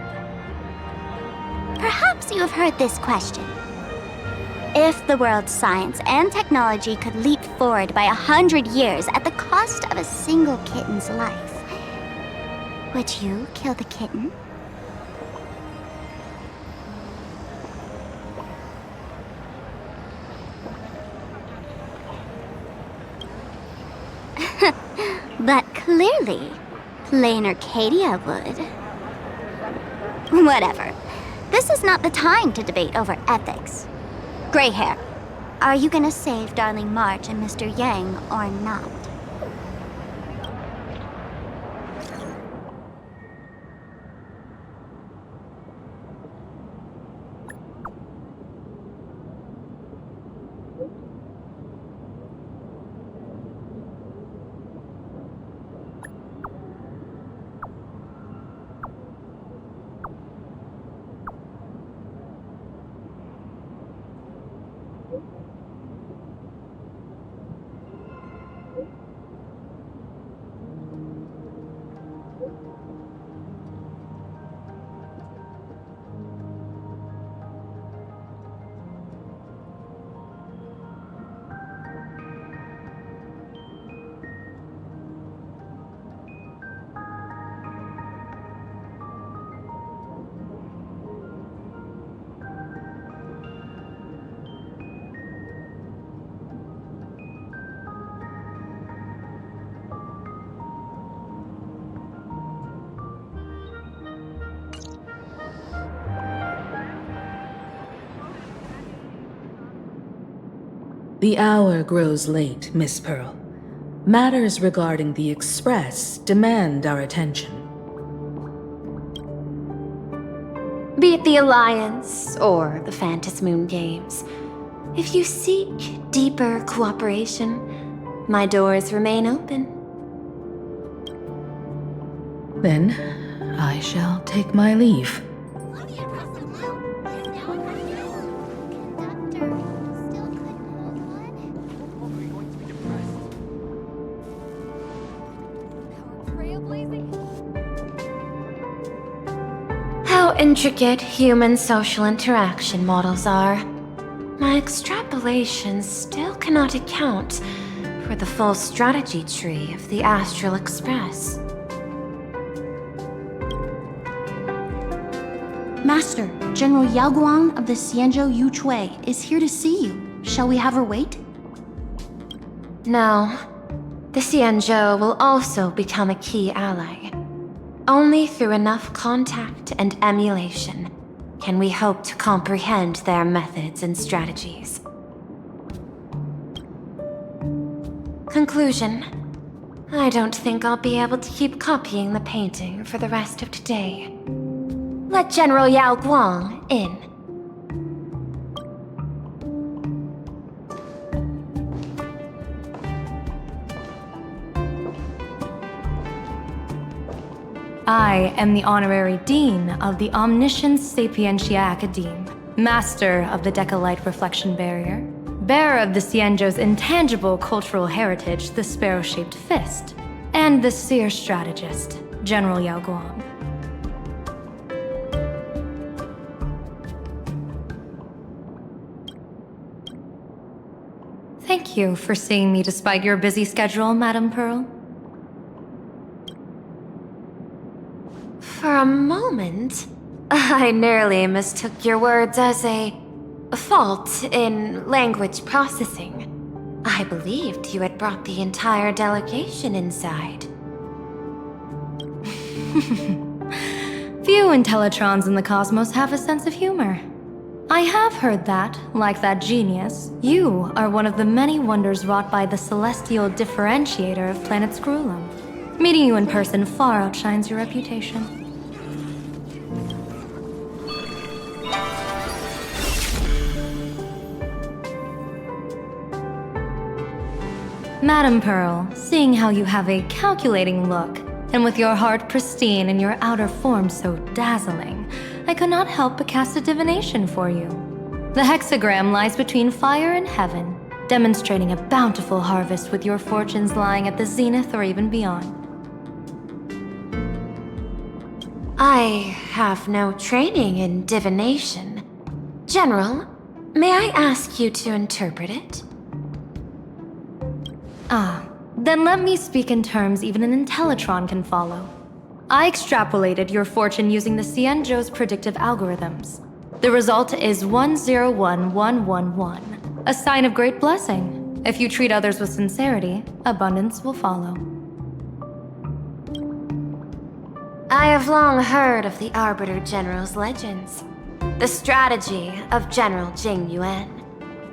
Perhaps you have heard this question. If the world's science and technology could leap forward by 100 years at the cost of a single kitten's life, would you kill the kitten? But clearly, Planarcadia would. Whatever. This is not the time to debate over ethics. Gray hair, are you gonna save Darling March and Mr. Yang or not? The hour grows late, Miss Pearl. Matters regarding the Express demand our attention. Be it the Alliance or the Phantasmoon Games, if you seek deeper cooperation, my doors remain open. Then, I shall take my leave. How intricate human social interaction models are. My extrapolations still cannot account for the full strategy tree of the Astral Express. Master, General Yao Guang of the Xianzhou Yuchui is here to see you. Shall we have her wait? No. The Xianzhou will also become a key ally. Only through enough contact and emulation can we hope to comprehend their methods and strategies. Conclusion. I don't think I'll be able to keep copying the painting for the rest of today. Let General Yao Guang in. I am the Honorary Dean of the Omniscience Sapientia Academe, Master of the Decalite Reflection Barrier, Bearer of the Xianzhou's intangible cultural heritage, the Sparrow-Shaped Fist, and the Seer Strategist, General Yao Guang. Thank you for seeing me despite your busy schedule, Madame Pearl. For a moment, I nearly mistook your words as a fault in language processing. I believed you had brought the entire delegation inside. Few Intellitrons in the cosmos have a sense of humor. I have heard that, like that genius, you are one of the many wonders wrought by the celestial differentiator of planet Scrulum. Meeting you in person far outshines your reputation. Madame Pearl, seeing how you have a calculating look, and with your heart pristine and your outer form so dazzling, I could not help but cast a divination for you. The hexagram lies between fire and heaven, demonstrating a bountiful harvest with your fortunes lying at the zenith or even beyond. I have no training in divination. General, may I ask you to interpret it? Then let me speak in terms even an Intellitron can follow. I extrapolated your fortune using the Xianzhou's predictive algorithms. The result is 101111, a sign of great blessing. If you treat others with sincerity, abundance will follow. I have long heard of the Arbiter General's legends. The strategy of General Jing Yuan.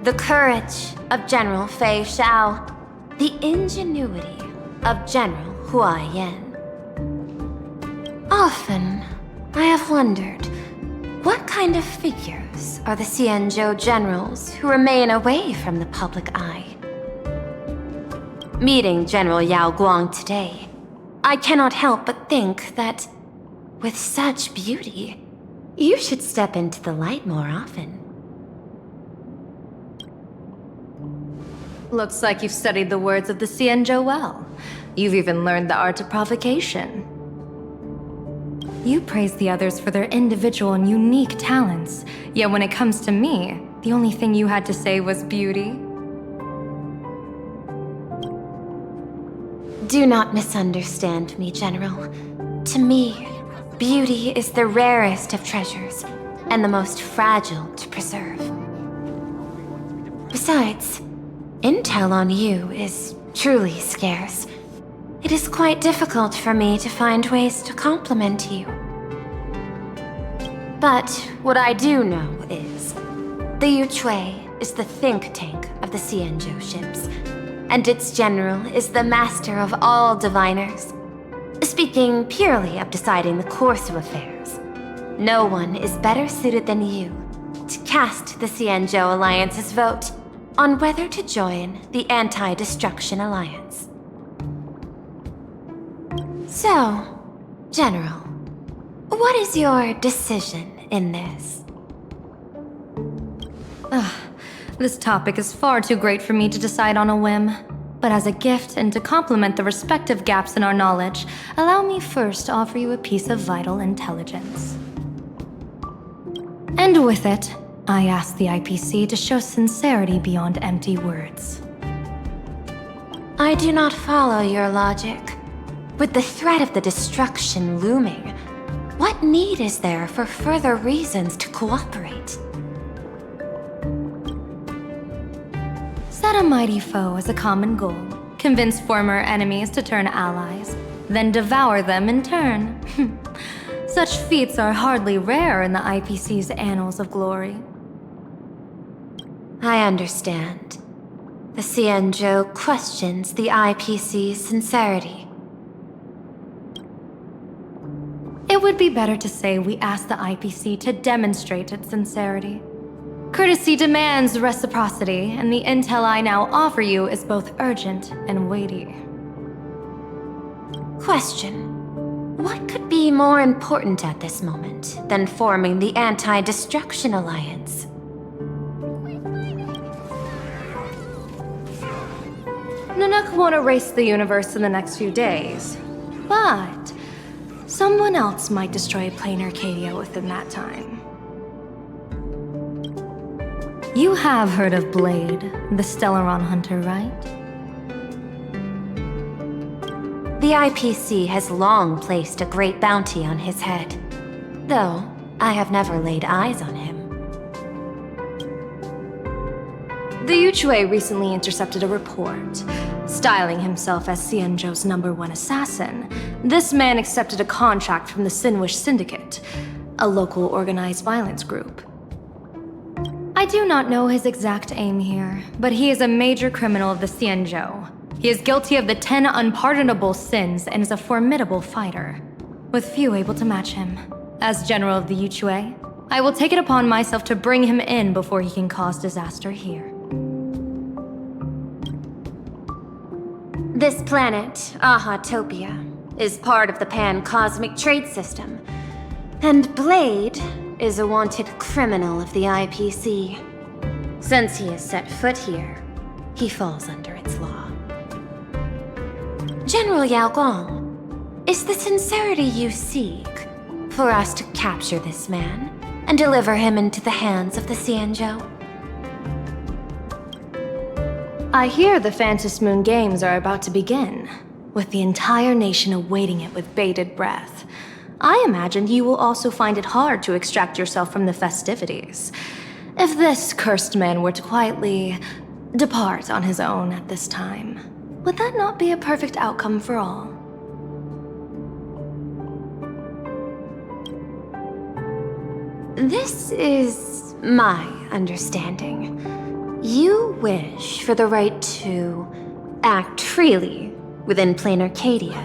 The courage of General Fei Xiao. The ingenuity of General Hua Yan. Often, I have wondered, what kind of figures are the Xianzhou generals who remain away from the public eye? Meeting General Yao Guang today, I cannot help but think that, with such beauty, you should step into the light more often. Looks like you've studied the words of the Xianzhou well. You've even learned the art of provocation. You praise the others for their individual and unique talents, yet when it comes to me, the only thing you had to say was beauty. Do not misunderstand me, General. To me, beauty is the rarest of treasures, and the most fragile to preserve. Besides, intel on you is truly scarce. It is quite difficult for me to find ways to compliment you. But what I do know is, the Yuchui is the think tank of of the Xianzhou ships, and its general is the master of all diviners. Speaking purely of deciding the course of affairs, no one is better suited than you to cast the Xianzhou Alliance's vote on whether to join the Anti-Destruction Alliance. So, General, what is your decision in this? This topic is far too great for me to decide on a whim. But as a gift and to complement the respective gaps in our knowledge, allow me first to offer you a piece of vital intelligence. And with it, I ask the IPC to show sincerity beyond empty words. I do not follow your logic. With the threat of the destruction looming, what need is there for further reasons to cooperate? Set a mighty foe as a common goal, convince former enemies to turn allies, then devour them in turn. Such feats are hardly rare in the IPC's annals of glory. I understand. The Xianzhou questions the IPC's sincerity. It would be better to say we ask the IPC to demonstrate its sincerity. Courtesy demands reciprocity, and the intel I now offer you is both urgent and weighty. Question. What could be more important at this moment than forming the Anti-Destruction Alliance? Nanook won't erase the universe in the next few days, but someone else might destroy Planarcadia within that time. You have heard of Blade, the Stellaron hunter, right? The IPC has long placed a great bounty on his head, though I have never laid eyes on him. The Yuchue recently intercepted a report. Styling himself as Xianzhou's #1 assassin, this man accepted a contract from the Sinwish Syndicate, a local organized violence group. I do not know his exact aim here, but he is a major criminal of the Xianzhou. He is guilty of the 10 unpardonable sins and is a formidable fighter, with few able to match him. As general of the Yuchue, I will take it upon myself to bring him in before he can cause disaster here. This planet, Ahatopia, is part of the pan-cosmic trade system, and Blade is a wanted criminal of the IPC. Since he has set foot here, he falls under its law. General Yao Guang, is the sincerity you seek for us to capture this man and deliver him into the hands of the Xianzhou? I hear the Phantom Moon Games are about to begin, with the entire nation awaiting it with bated breath. I imagine you will also find it hard to extract yourself from the festivities. If this cursed man were to quietly depart on his own at this time, would that not be a perfect outcome for all? This is my understanding. You wish for the right to act freely within Planarcadia.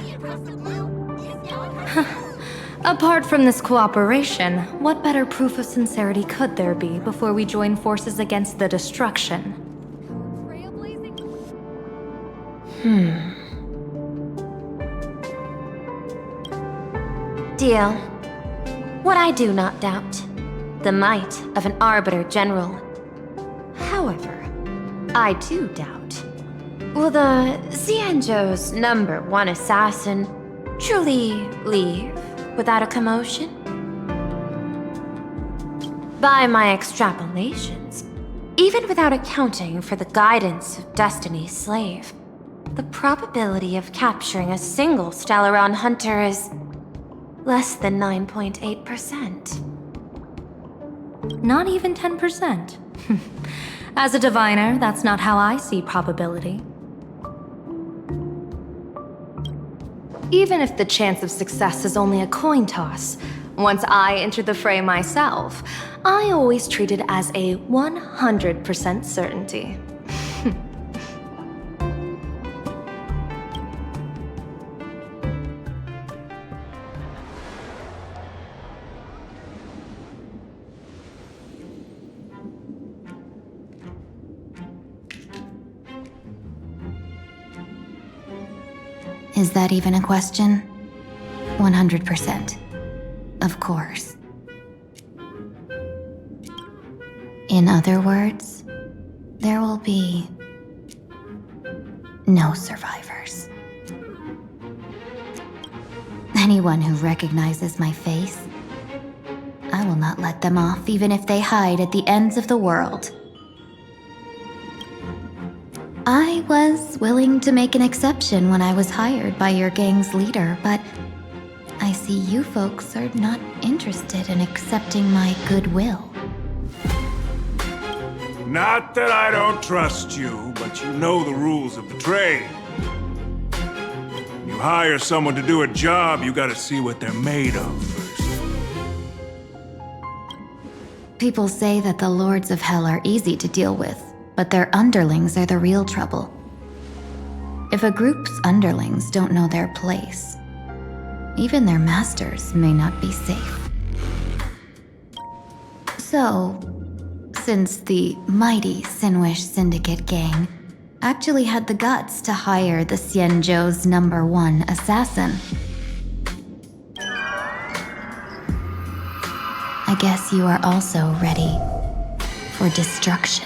Apart from this cooperation, what better proof of sincerity could there be before we join forces against the destruction? Deal. What I do not doubt, the might of an Arbiter General. However, I do doubt, will the Xianzhou's #1 assassin truly leave without a commotion? By my extrapolations, even without accounting for the guidance of Destiny's slave, the probability of capturing a single Stellaron hunter is less than 9.8%. Not even 10%. As a diviner, that's not how I see probability. Even if the chance of success is only a coin toss, once I enter the fray myself, I always treat it as a 100% certainty. Is that even a question? 100%. Of course. In other words, there will be no survivors. Anyone who recognizes my face, I will not let them off even if they hide at the ends of the world. I was willing to make an exception when I was hired by your gang's leader, but I see you folks are not interested in accepting my goodwill. Not that I don't trust you, but you know the rules of the trade. You hire someone to do a job, you gotta see what they're made of first. People say that the Lords of Hell are easy to deal with, but their underlings are the real trouble. If a group's underlings don't know their place, even their masters may not be safe. So, since the mighty Sinwish Syndicate gang actually had the guts to hire the Xianzhou's #1 assassin, I guess you are also ready for destruction.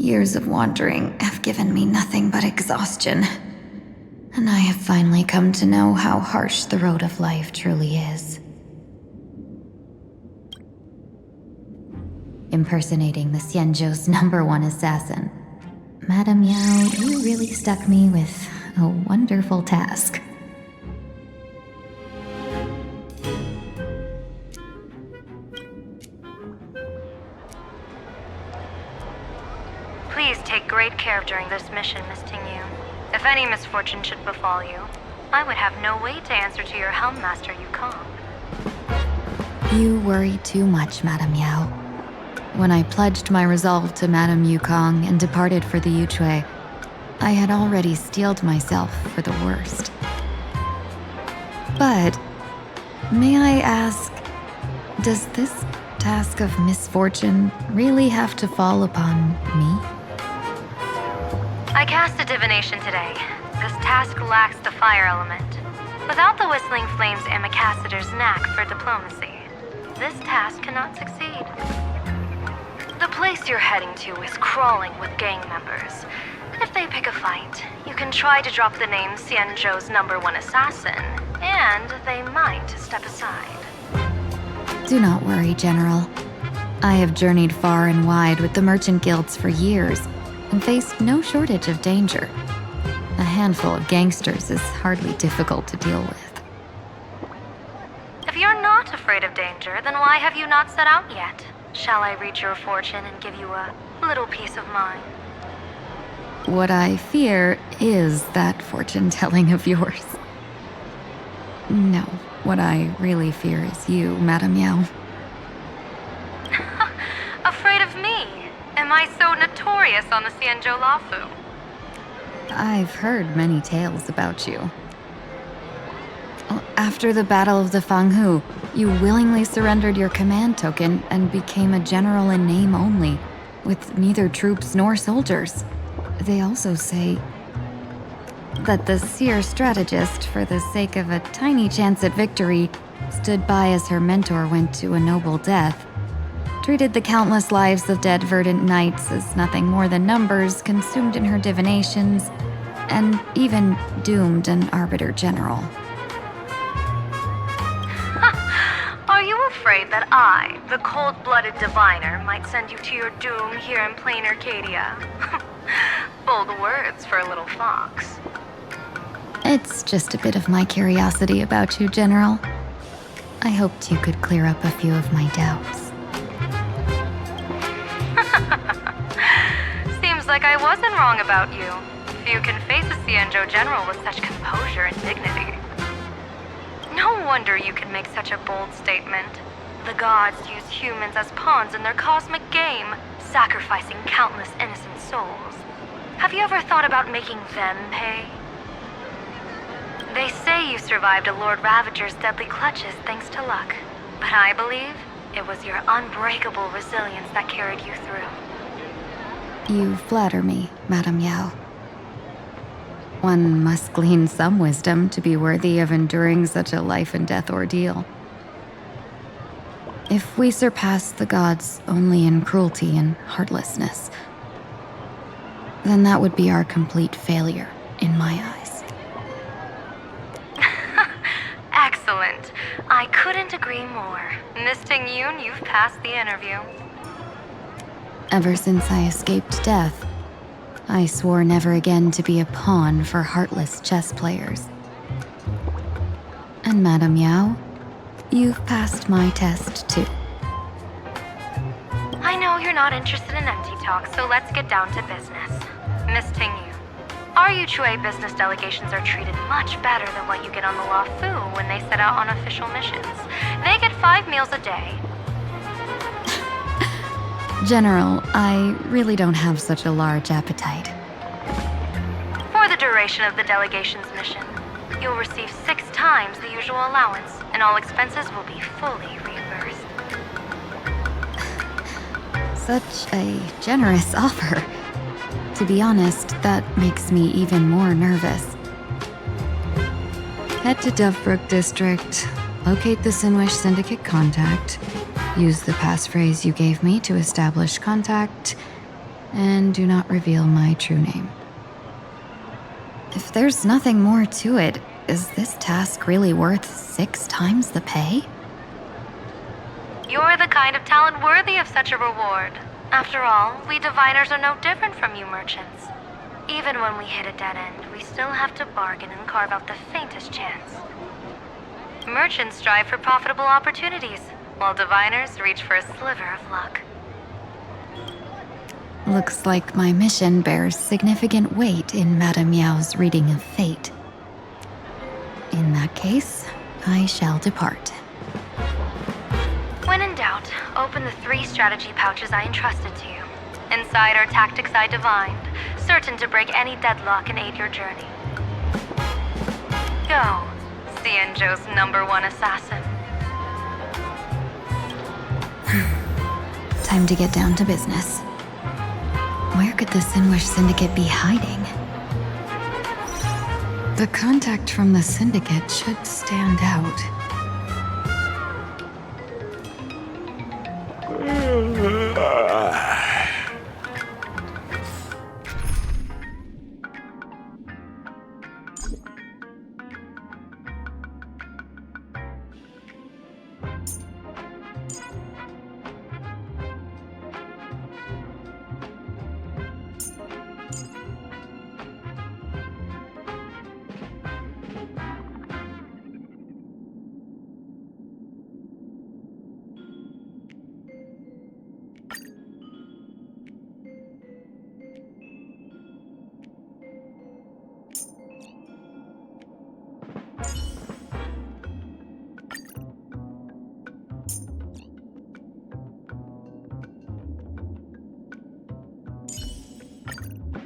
Years of wandering have given me nothing but exhaustion, and I have finally come to know how harsh the road of life truly is. Impersonating the Xianzhou's #1 assassin, Madame Yao, you really stuck me with a wonderful task. Please take great care during this mission, Miss Tingyu. If any misfortune should befall you, I would have no way to answer to your Helmmaster Yukong. You worry too much, Madame Yao. When I pledged my resolve to Madame Yukong and departed for the Yuchui, I had already steeled myself for the worst. But, may I ask, does this task of misfortune really have to fall upon me? I cast a divination today. This task lacks the fire element. Without the Whistling Flames Ambassador's knack for diplomacy, this task cannot succeed. The place you're heading to is crawling with gang members. If they pick a fight, you can try to drop the name Xianzhou's #1 assassin, and they might step aside. Do not worry, General. I have journeyed far and wide with the merchant guilds for years and faced no shortage of danger. A handful of gangsters is hardly difficult to deal with. If you're not afraid of danger, then why have you not set out yet? Shall I read your fortune and give you a little peace of mind? What I fear is that fortune-telling of yours. No, what I really fear is you, Madame Yao. Afraid of me? Am I so notorious on the Xianzhou Lafu? I've heard many tales about you. After the Battle of the Fanghu, you willingly surrendered your command token and became a general in name only, with neither troops nor soldiers. They also say that the seer strategist, for the sake of a tiny chance at victory, stood by as her mentor went to a noble death, treated the countless lives of dead verdant knights as nothing more than numbers consumed in her divinations, and even doomed an arbiter general. Are you afraid that I, the cold-blooded diviner, might send you to your doom here in Planarcadia? Bold words for a little fox. It's just a bit of my curiosity about you, General. I hoped you could clear up a few of my doubts. Seems like I wasn't wrong about you. Few can face a Xianzhou general with such composure and dignity. No wonder you can make such a bold statement. The gods use humans as pawns in their cosmic game, sacrificing countless innocent souls. Have you ever thought about making them pay? They say you survived a Lord Ravager's deadly clutches thanks to luck. But I believe it was your unbreakable resilience that carried you through. You flatter me, Madame Yao. One must glean some wisdom to be worthy of enduring such a life-and-death ordeal. If we surpass the gods only in cruelty and heartlessness, then that would be our complete failure in my eyes. Excellent. I couldn't agree more. Miss Ting-Yoon, you've passed the interview. Ever since I escaped death, I swore never again to be a pawn for heartless chess players. And Madame Yao, you've passed my test too. I know you're not interested in empty talk, so let's get down to business. Miss Ting-Yoon, our Yuchue business delegations are treated much better than what you get on the La Fu when they set out on official missions. They get 5 meals a day. General, I really don't have such a large appetite. For the duration of the delegation's mission, you'll receive 6 times the usual allowance, and all expenses will be fully reimbursed. Such a generous offer. To be honest, that makes me even more nervous. Head to Dovebrook District, locate the Sinwish Syndicate contact, use the passphrase you gave me to establish contact, and do not reveal my true name. If there's nothing more to it, is this task really worth 6 times the pay? You're the kind of talent worthy of such a reward. After all, we diviners are no different from you merchants. Even when we hit a dead end, we still have to bargain and carve out the faintest chance. Merchants strive for profitable opportunities, while diviners reach for a sliver of luck. Looks like my mission bears significant weight in Madame Yao's reading of fate. In that case, I shall depart. When in doubt, open the 3 strategy pouches I entrusted to you. Inside are tactics I divined, certain to break any deadlock and aid your journey. Go, Xianzhou's #1 assassin. Time to get down to business. Where could the Sinwish Syndicate be hiding? The contact from the Syndicate should stand out.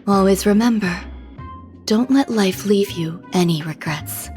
Always remember, don't let life leave you any regrets.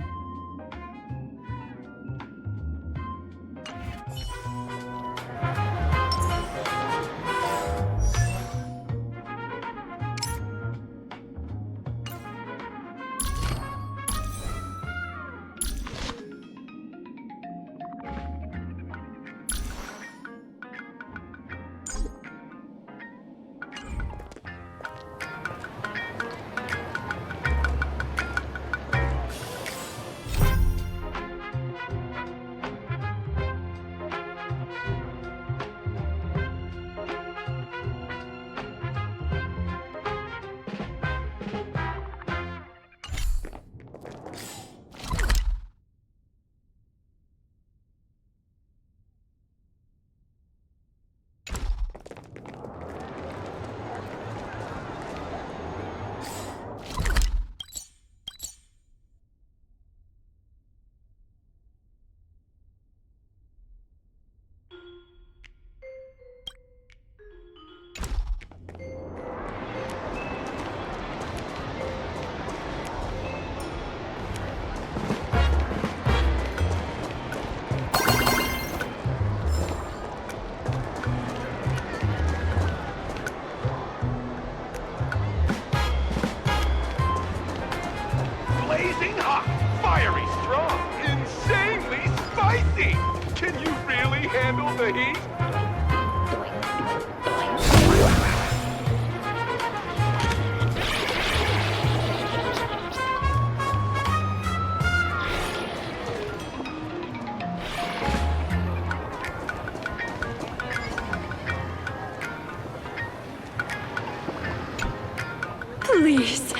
Please,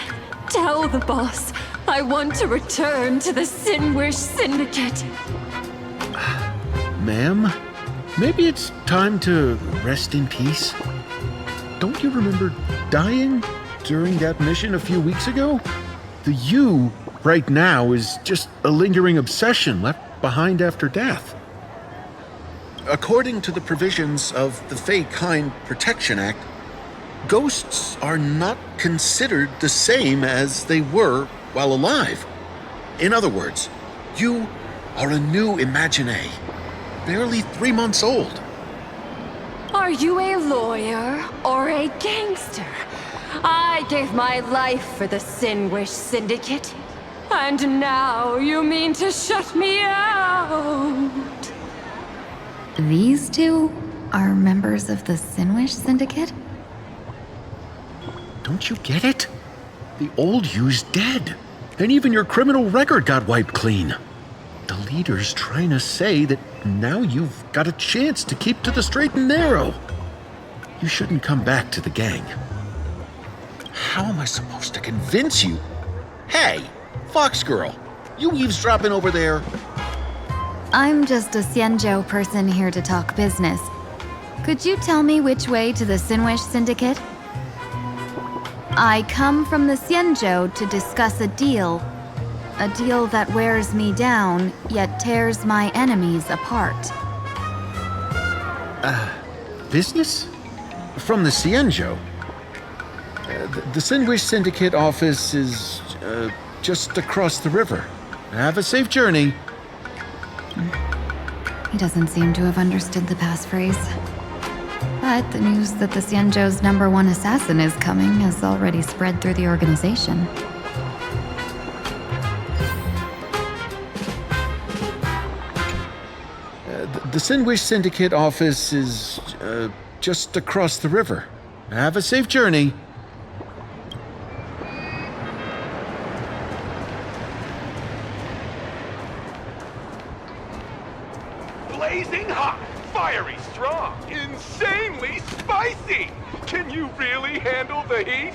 tell the boss I want to return to the Sinwish Syndicate. Ma'am, maybe it's time to rest in peace? Don't you remember dying during that mission a few weeks ago? The you right now is just a lingering obsession left behind after death. According to the provisions of the Fey Kind Protection Act, ghosts are not considered the same as they were while alive. In other words, you are a new Imagine, barely 3 months old. Are you a lawyer or a gangster? I gave my life for the Sinwish Syndicate, and now you mean to shut me out? These two are members of the Sinwish Syndicate? Don't you get it? The old you's dead, and even your criminal record got wiped clean. The leader's trying to say that now you've got a chance to keep to the straight and narrow. You shouldn't come back to the gang. How am I supposed to convince you? Hey, Fox Girl, you eavesdropping over there? I'm just a Xianzhou person here to talk business. Could you tell me which way to the Sinwish Syndicate? I come from the Xianzhou to discuss a deal. A deal that wears me down, yet tears my enemies apart. Business? From the Xianzhou? The Sinwish Syndicate office is just across the river. Have a safe journey. He doesn't seem to have understood the passphrase. But the news that the Xianzhou's #1 assassin is coming has already spread through the organization. The Sinwish Syndicate office is just across the river. Have a safe journey. Blazing hot, fiery strong, insanely spicy! Can you really handle the heat?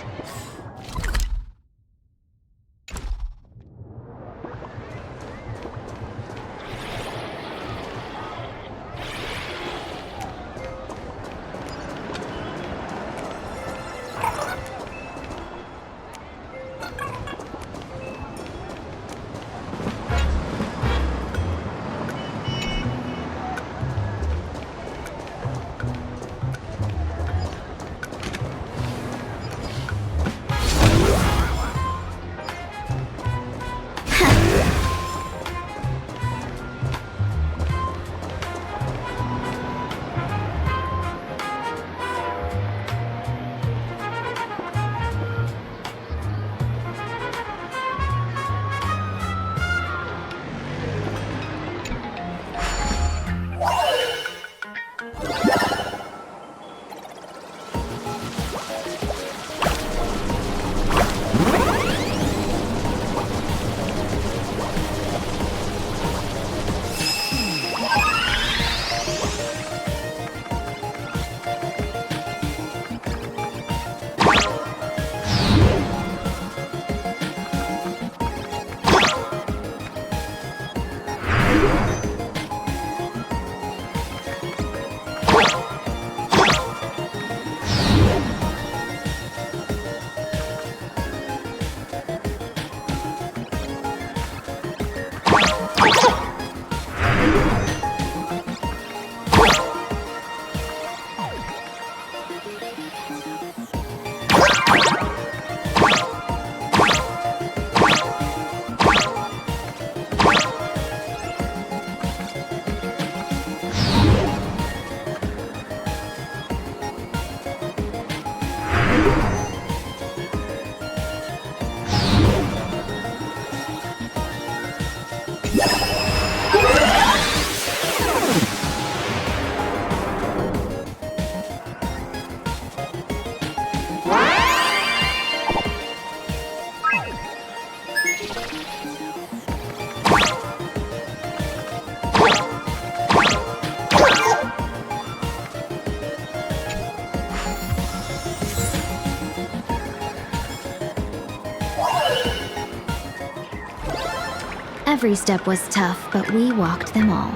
Every step was tough, but we walked them all.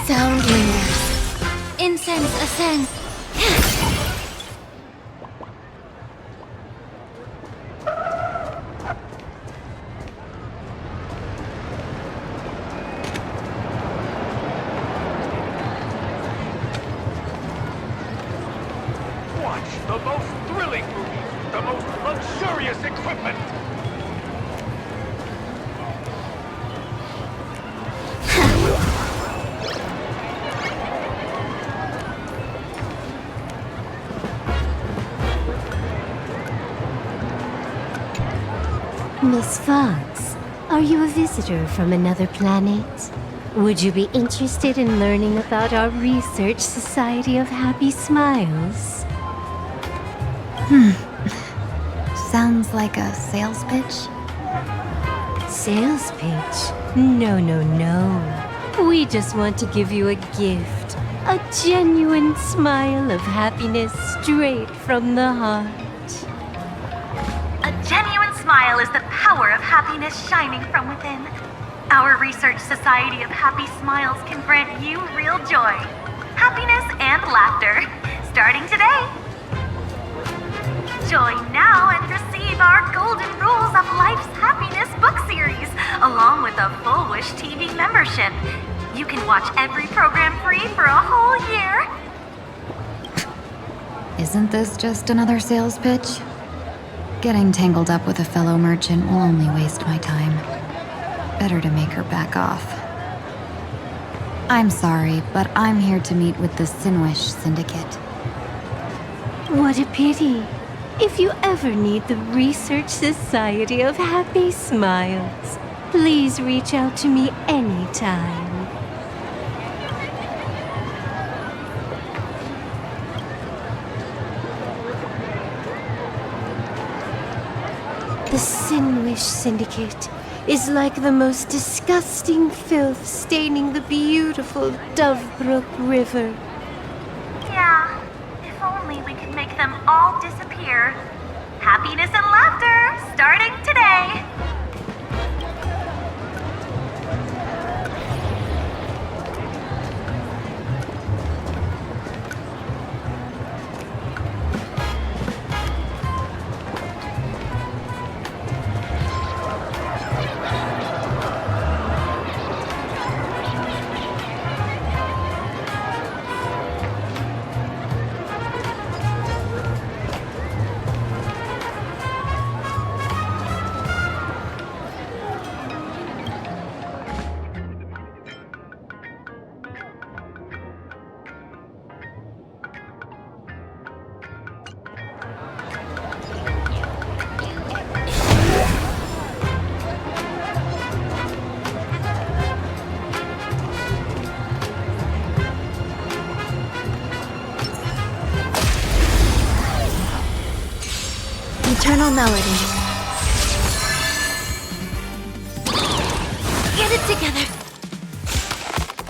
Sound lingers. Incense ascends. Watch the most thrilling movies, the most luxurious equipment. Miss Fox, are you a visitor from another planet? Would you be interested in learning about our Research Society of Happy Smiles? Sounds like a sales pitch. Sales pitch? No, no, no. We just want to give you a gift. A genuine smile of happiness straight from the heart. A genuine smile is the power of happiness shining from within. Our Research Society of Happy Smiles can grant you real joy, happiness, and laughter, starting today. Join now and receive our Golden Rules of Life's Happiness book series, along with a Full Wish TV membership. You can watch every program free for a whole year. Isn't this just another sales pitch? Getting tangled up with a fellow merchant will only waste my time. Better to make her back off. I'm sorry, but I'm here to meet with the Sinwish Syndicate. What a pity. If you ever need the Research Society of Happy Smiles, please reach out to me anytime. The Sinwish Syndicate is like the most disgusting filth staining the beautiful Dovebrook River. Yeah, if only we could make them all disappear. Happiness and laughter, starting today. Eternal melody. Get it together.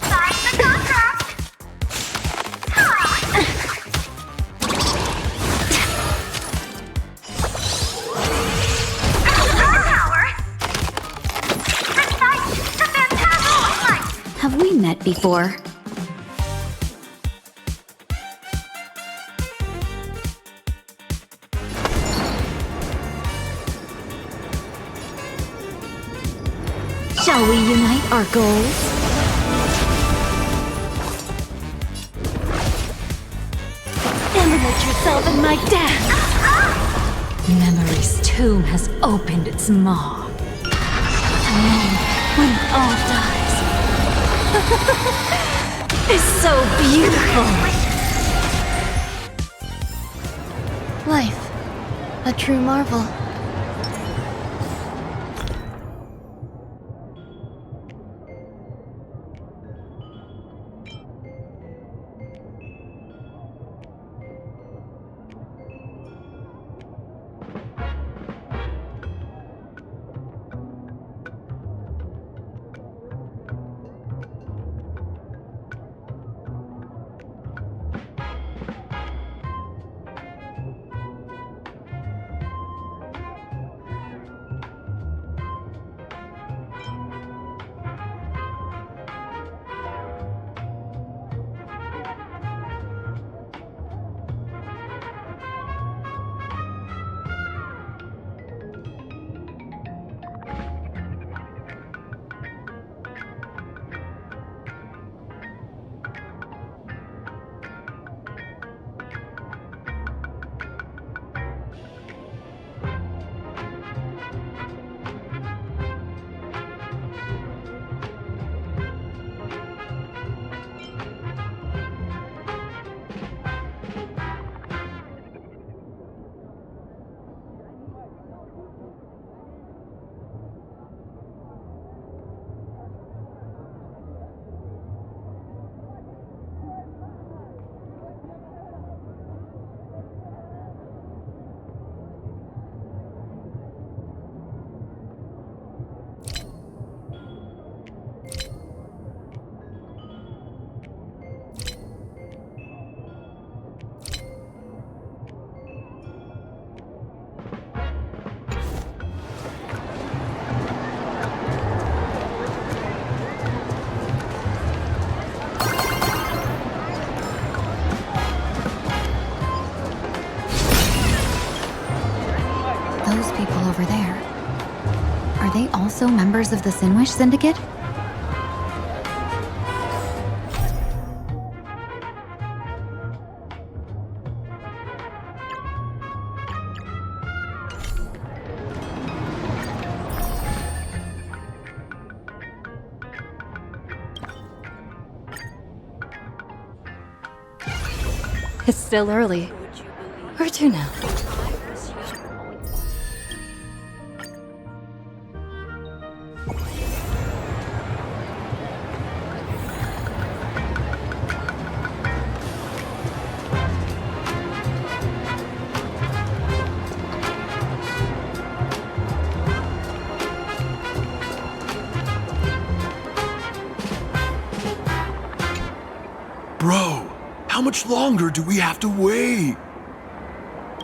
Sign the contract. Have we met before? Shall we unite our goals? Immerse yourself in my death! Memory's tomb has opened its maw. The moment when it all dies is so beautiful! Life. A true marvel. also members of the Sinwish Syndicate? It's still early. Where to now? Bro, how much longer do we have to wait?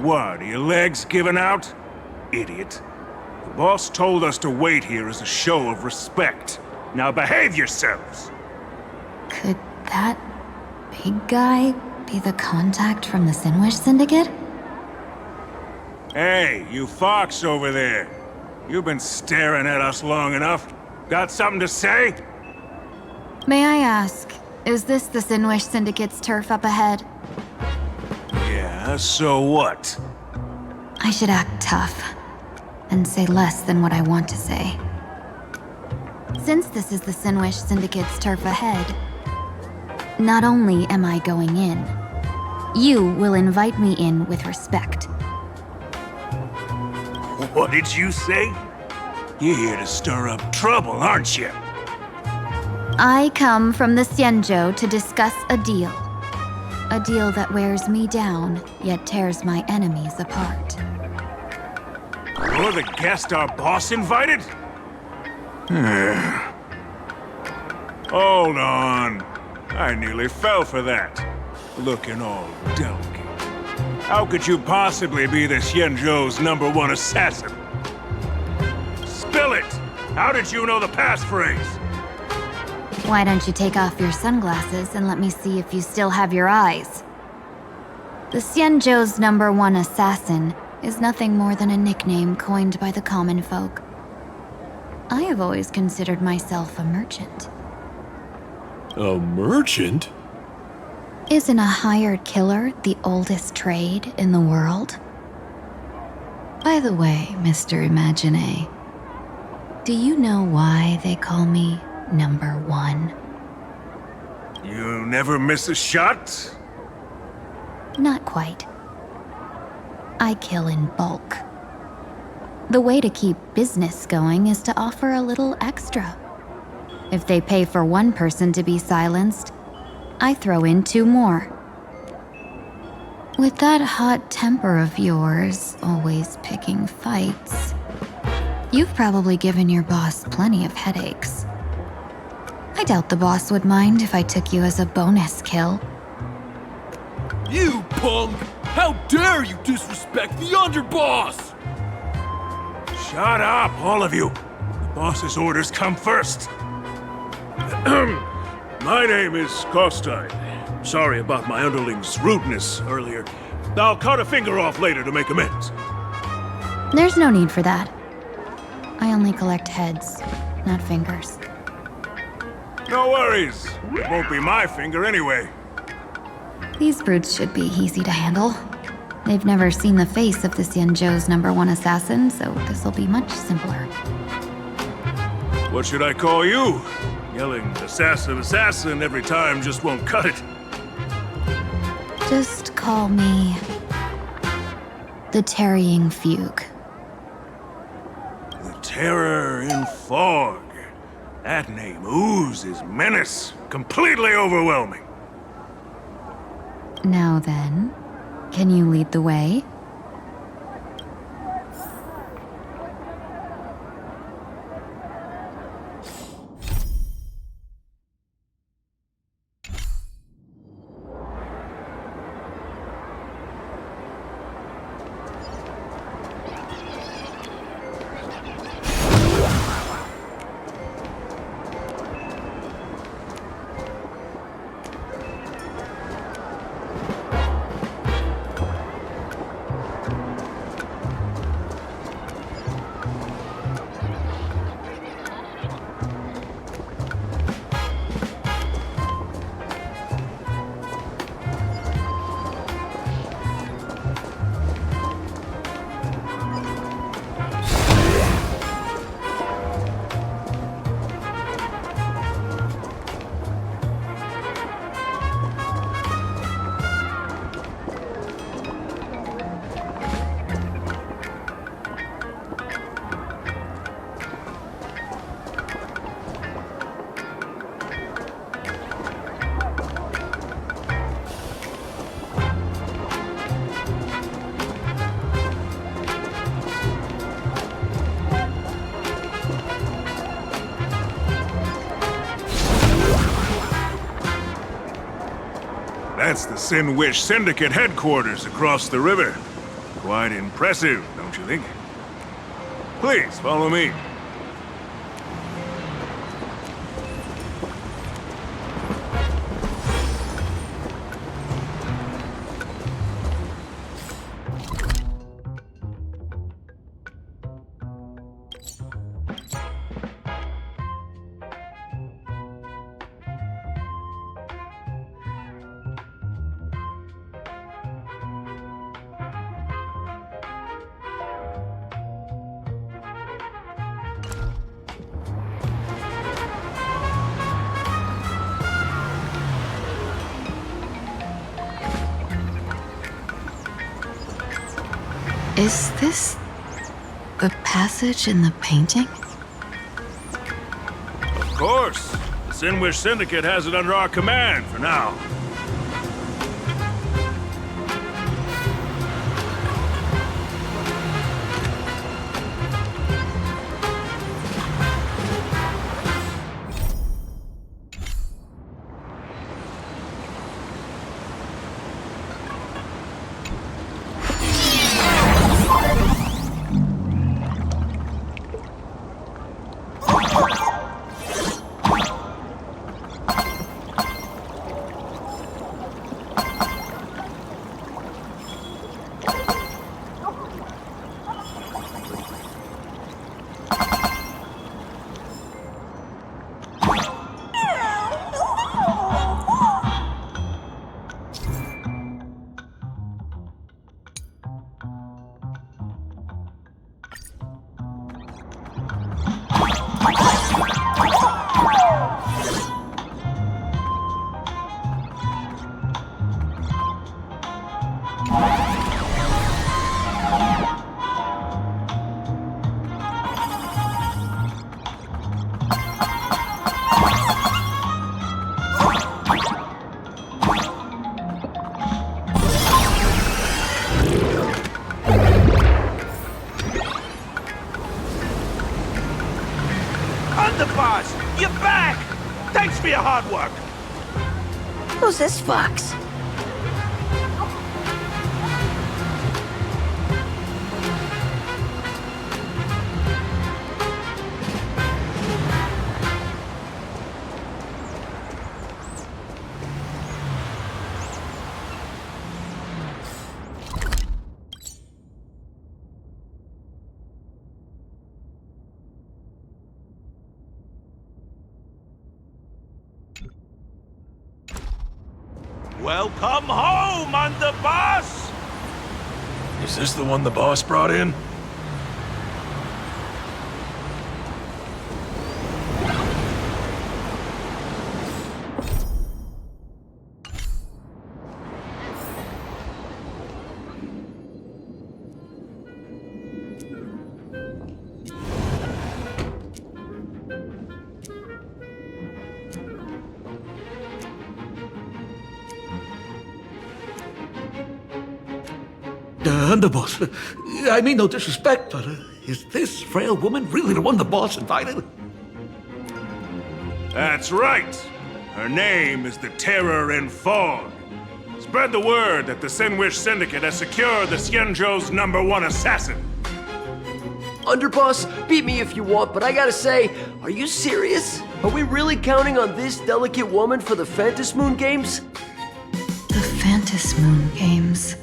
What, are your legs giving out? Idiot. The boss told us to wait here as a show of respect. Now behave yourselves! Could that big guy be the contact from the Sinwish Syndicate? Hey, you fox over there. You've been staring at us long enough. Got something to say? May I ask, is this the Sinwish Syndicate's turf up ahead? Yeah, so what? I should act tough and say less than what I want to say. Since this is the Sinwish Syndicate's turf ahead, not only am I going in, you will invite me in with respect. What did you say? You're here to stir up trouble, aren't you? I come from the Xianzhou to discuss a deal. A deal that wears me down, yet tears my enemies apart. You're the guest our boss invited? Hold on. I nearly fell for that. Looking all delicate. How could you possibly be the Xianzhou's #1 assassin? Spill it! How did you know the passphrase? Why don't you take off your sunglasses and let me see if you still have your eyes? The Xianzhou's #1 assassin is nothing more than a nickname coined by the common folk. I have always considered myself a merchant. A merchant? Isn't a hired killer the oldest trade in the world? By the way, Mr. Imagine, do you know why they call me #1? You never miss a shot? Not quite. I kill in bulk. The way to keep business going is to offer a little extra. If they pay for one person to be silenced, I throw in 2 more. With that hot temper of yours, always picking fights, you've probably given your boss plenty of headaches. I doubt the boss would mind if I took you as a bonus kill. You punk! How dare you disrespect the underboss! Shut up, all of you. The boss's orders come first. My name is Kostai. Sorry about my underling's rudeness earlier. I'll cut a finger off later to make amends. There's no need for that. I only collect heads, not fingers. No worries. It won't be my finger anyway. These brutes should be easy to handle. They've never seen the face of the Xianzhou's #1 assassin, so this'll be much simpler. What should I call you? Yelling assassin, assassin every time just won't cut it. Just call me the Tarrying Fugue. The Terror in Fog. That name oozes menace. Completely overwhelming. Now then, can you lead the way? That's the Sin Wish Syndicate headquarters across the river. Quite impressive, don't you think? Please, follow me. Is this the passage in the painting? Of course. The Sin Wish Syndicate has it under our command for now. You're back! Thanks for your hard work! Who's this fox? Welcome home, Underboss! Is this the one the boss brought in? Underboss, I mean no disrespect, but is this frail woman really the one the boss invited? That's right. Her name is the Terror in Fog. Spread the word that the Sin Wish Syndicate has secured the Xianzhou's #1 assassin. Underboss, beat me if you want, but I gotta say, are you serious? Are we really counting on this delicate woman for the Phantasmoon Moon Games? The Phantasmoon Moon Games.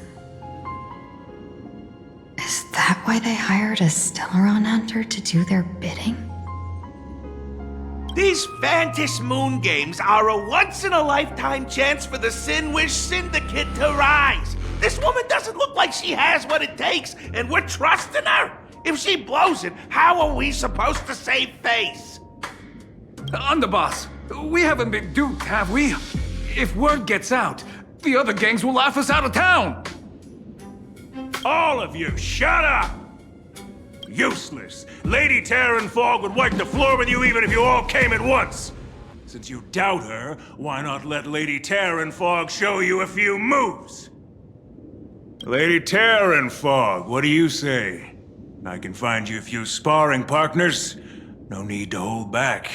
Is that why they hired a Stellaron hunter to do their bidding? These Phantasmoon Moon Games are a once-in-a-lifetime chance for the Sin Wish Syndicate to rise. This woman doesn't look like she has what it takes, and we're trusting her. If she blows it, how are we supposed to save face? Underboss, we haven't been duped, have we? If word gets out, the other gangs will laugh us out of town. All of you, shut up! Useless. Lady Terran Fog would wipe the floor with you even if you all came at once. Since you doubt her, why not let Lady Terran Fog show you a few moves? Lady Terran Fog, what do you say? I can find you a few sparring partners. No need to hold back.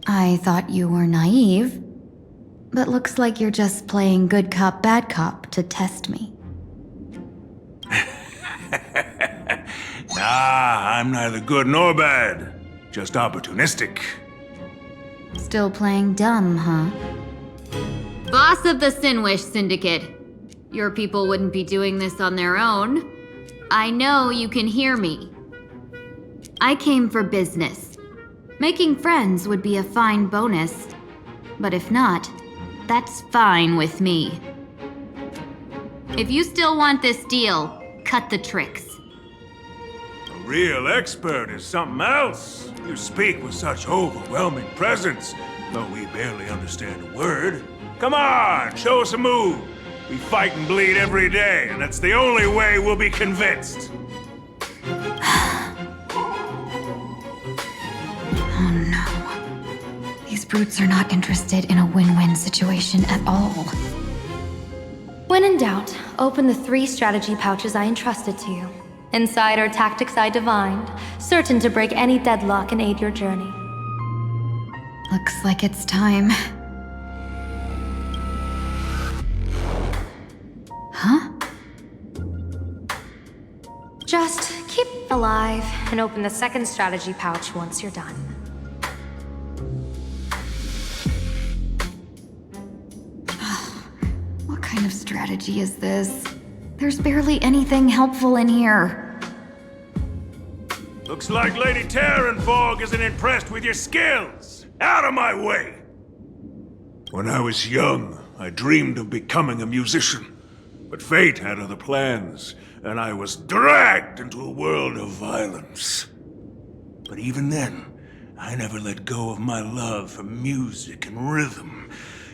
I thought you were naive, but looks like you're just playing good cop, bad cop to test me. Nah, I'm neither good nor bad. Just opportunistic. Still playing dumb, huh? Boss of the Sinwish Syndicate. Your people wouldn't be doing this on their own. I know you can hear me. I came for business. Making friends would be a fine bonus. But if not, that's fine with me. If you still want this deal, cut the tricks. A real expert is something else. You speak with such overwhelming presence, though we barely understand a word. Come on, show us a move. We fight and bleed every day, and that's the only way we'll be convinced. Oh no. These brutes are not interested in a win-win situation at all. When in doubt, open the 3 strategy pouches I entrusted to you. Inside are tactics I divined, certain to break any deadlock and aid your journey. Looks like it's time. Huh? Just keep alive and open the 2nd strategy pouch once you're done. What kind of strategy is this? There's barely anything helpful in here. Looks like Lady Terranfog isn't impressed with your skills. Out of my way! When I was young, I dreamed of becoming a musician. But fate had other plans, and I was dragged into a world of violence. But even then, I never let go of my love for music and rhythm.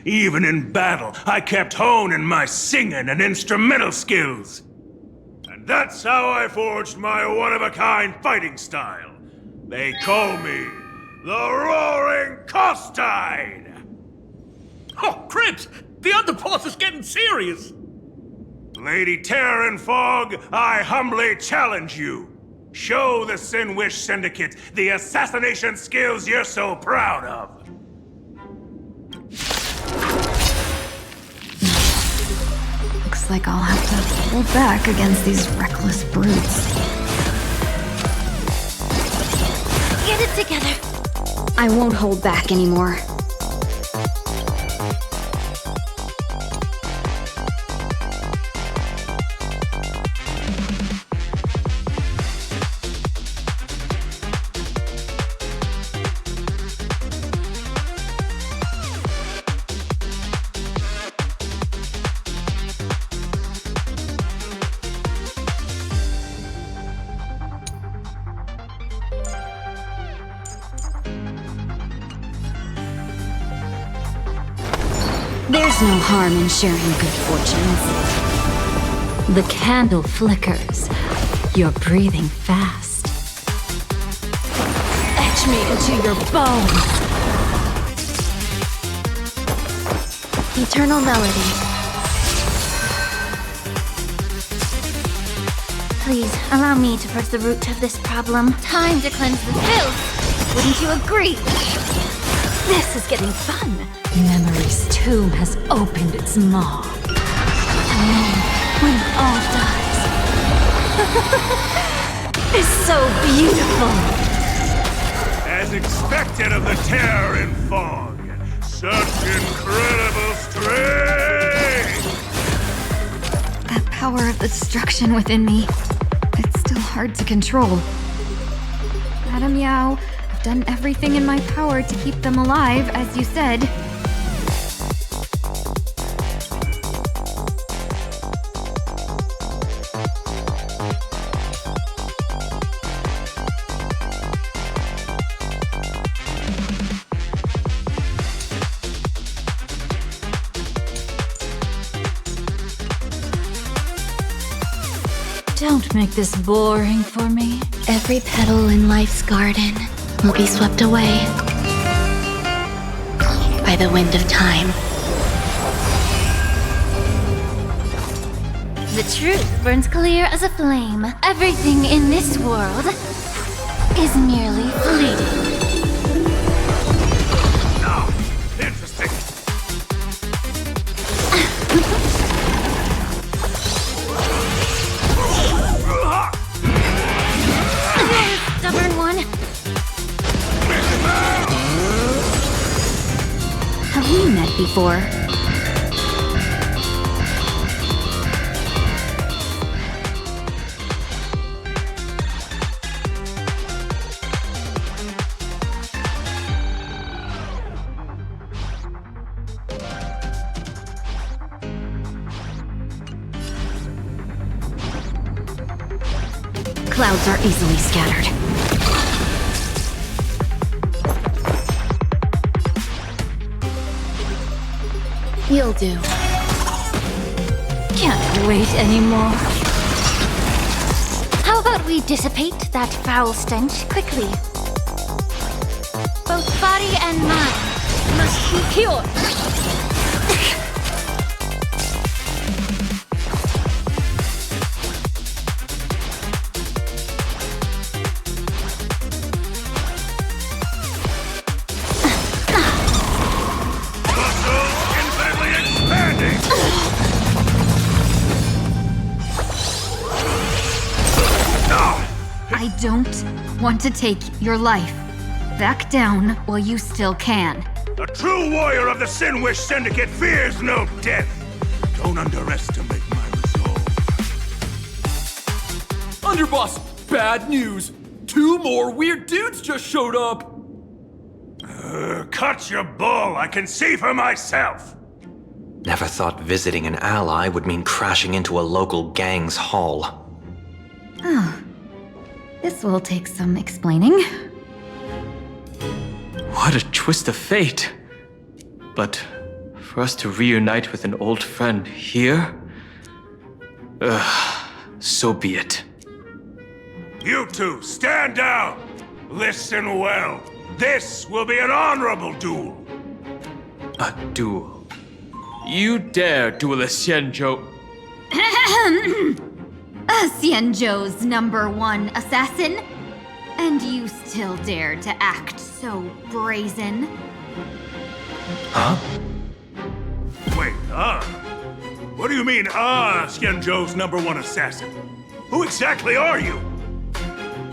Even in battle, I kept honing my singing and instrumental skills. And that's how I forged my one-of-a-kind fighting style. They call me the Roaring Costine! Oh, Cribs! The underboss is getting serious! Lady Terranfog, I humbly challenge you. Show the Sinwish Syndicate the assassination skills you're so proud of. Looks like I'll have to hold back against these reckless brutes. Get it together. I won't hold back anymore. There's no harm in sharing good fortunes. The candle flickers. You're breathing fast. Etch me into your bones. Eternal melody. Please, allow me to press the root of this problem. Time to cleanse the filth. Wouldn't you agree? This is getting fun. Memory's tomb has opened its maw. And then, when all dies, it's so beautiful. As expected of the Terranfog, such incredible strength! That power of the destruction within me, it's still hard to control. Madam Yao, I've done everything in my power to keep them alive, as you said. Don't make this boring for me. Every petal in life's garden will be swept away by the wind of time. The truth burns clear as a flame. Everything in this world is merely fleeting. we met before. Clouds are easily scattered. You'll do. Can't wait anymore. How about we dissipate that foul stench quickly? Both body and mind must be pure. I don't want to take your life. Back down while you still can. A true warrior of the Sinwish Syndicate fears no death. Don't underestimate my resolve. Underboss, bad news. 2 more weird dudes just showed up. Cut your bull. I can see for myself. Never thought visiting an ally would mean crashing into a local gang's hall. Oh. This will take some explaining. What a twist of fate. But for us to reunite with an old friend here? So be it. You two, stand down. Listen well. This will be an honorable duel. A duel? You dare duel a Xianzhou? Xianzhou's #1 assassin? And you still dare to act so brazen? Huh? Wait, What do you mean, Xianzhou's #1 assassin? Who exactly are you?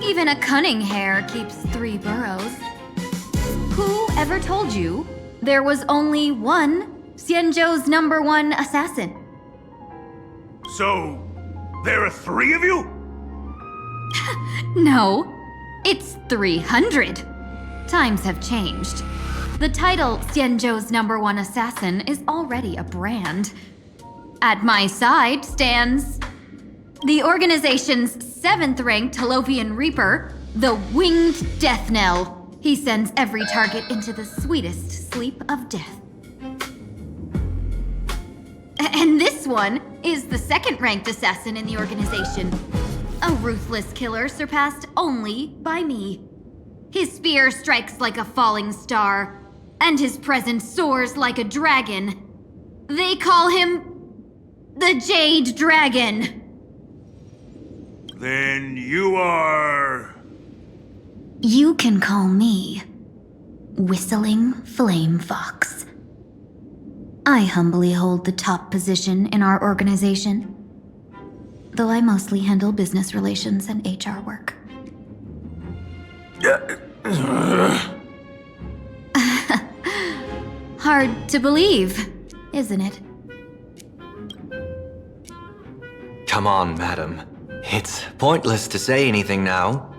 Even a cunning hare keeps 3 burrows. Who ever told you there was only one Xianzhou's #1 assassin? So, there are 3 of you? No, it's 300. Times have changed. The title Xianzhou's #1 assassin is already a brand. At my side stands the organization's 7th-ranked Talopian Reaper, the Winged Death Knell. He sends every target into the sweetest sleep of death. And this one is the 2nd-ranked assassin in the organization. A ruthless killer surpassed only by me. His spear strikes like a falling star, and his presence soars like a dragon. They call him the Jade Dragon. Then you are... You can call me Whistling Flame Fox. I humbly hold the top position in our organization, though I mostly handle business relations and HR work. Hard to believe, isn't it? Come on, madam. It's pointless to say anything now.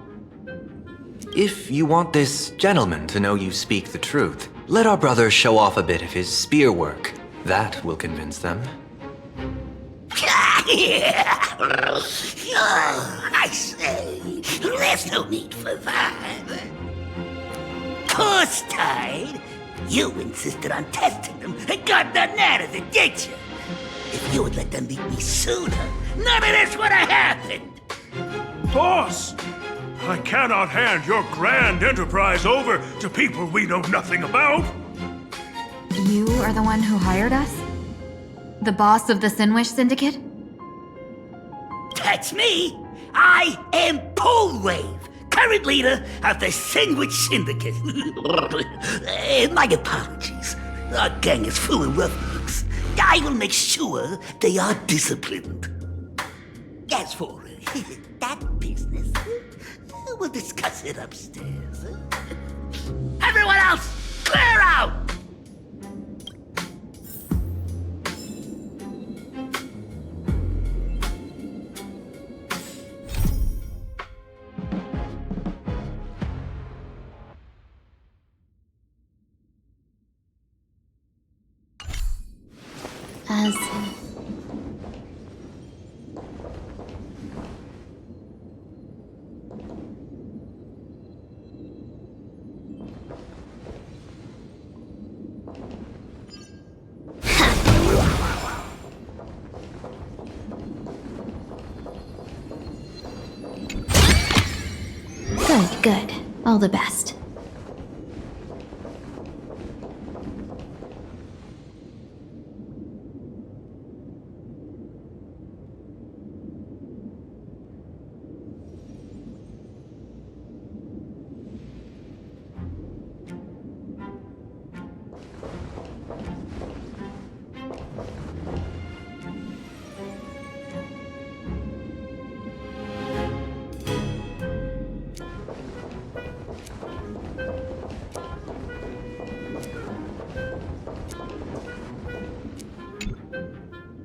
If you want this gentleman to know you speak the truth, let our brother show off a bit of his spear work. That will convince them. I say, there's no need for that. Course tied. You insisted on testing them and got the net of it, did you? If you would let them meet me sooner, none of this would have happened. Boss! I cannot hand your grand enterprise over to people we know nothing about. You are the one who hired us? The boss of the Sinwish Syndicate? That's me. I am Polewave, current leader of the Sinwish Syndicate. My apologies. Our gang is full of roughnecks. I will make sure they are disciplined. As for that business, we'll discuss it upstairs. Everyone else, clear out! as... Good. All the best.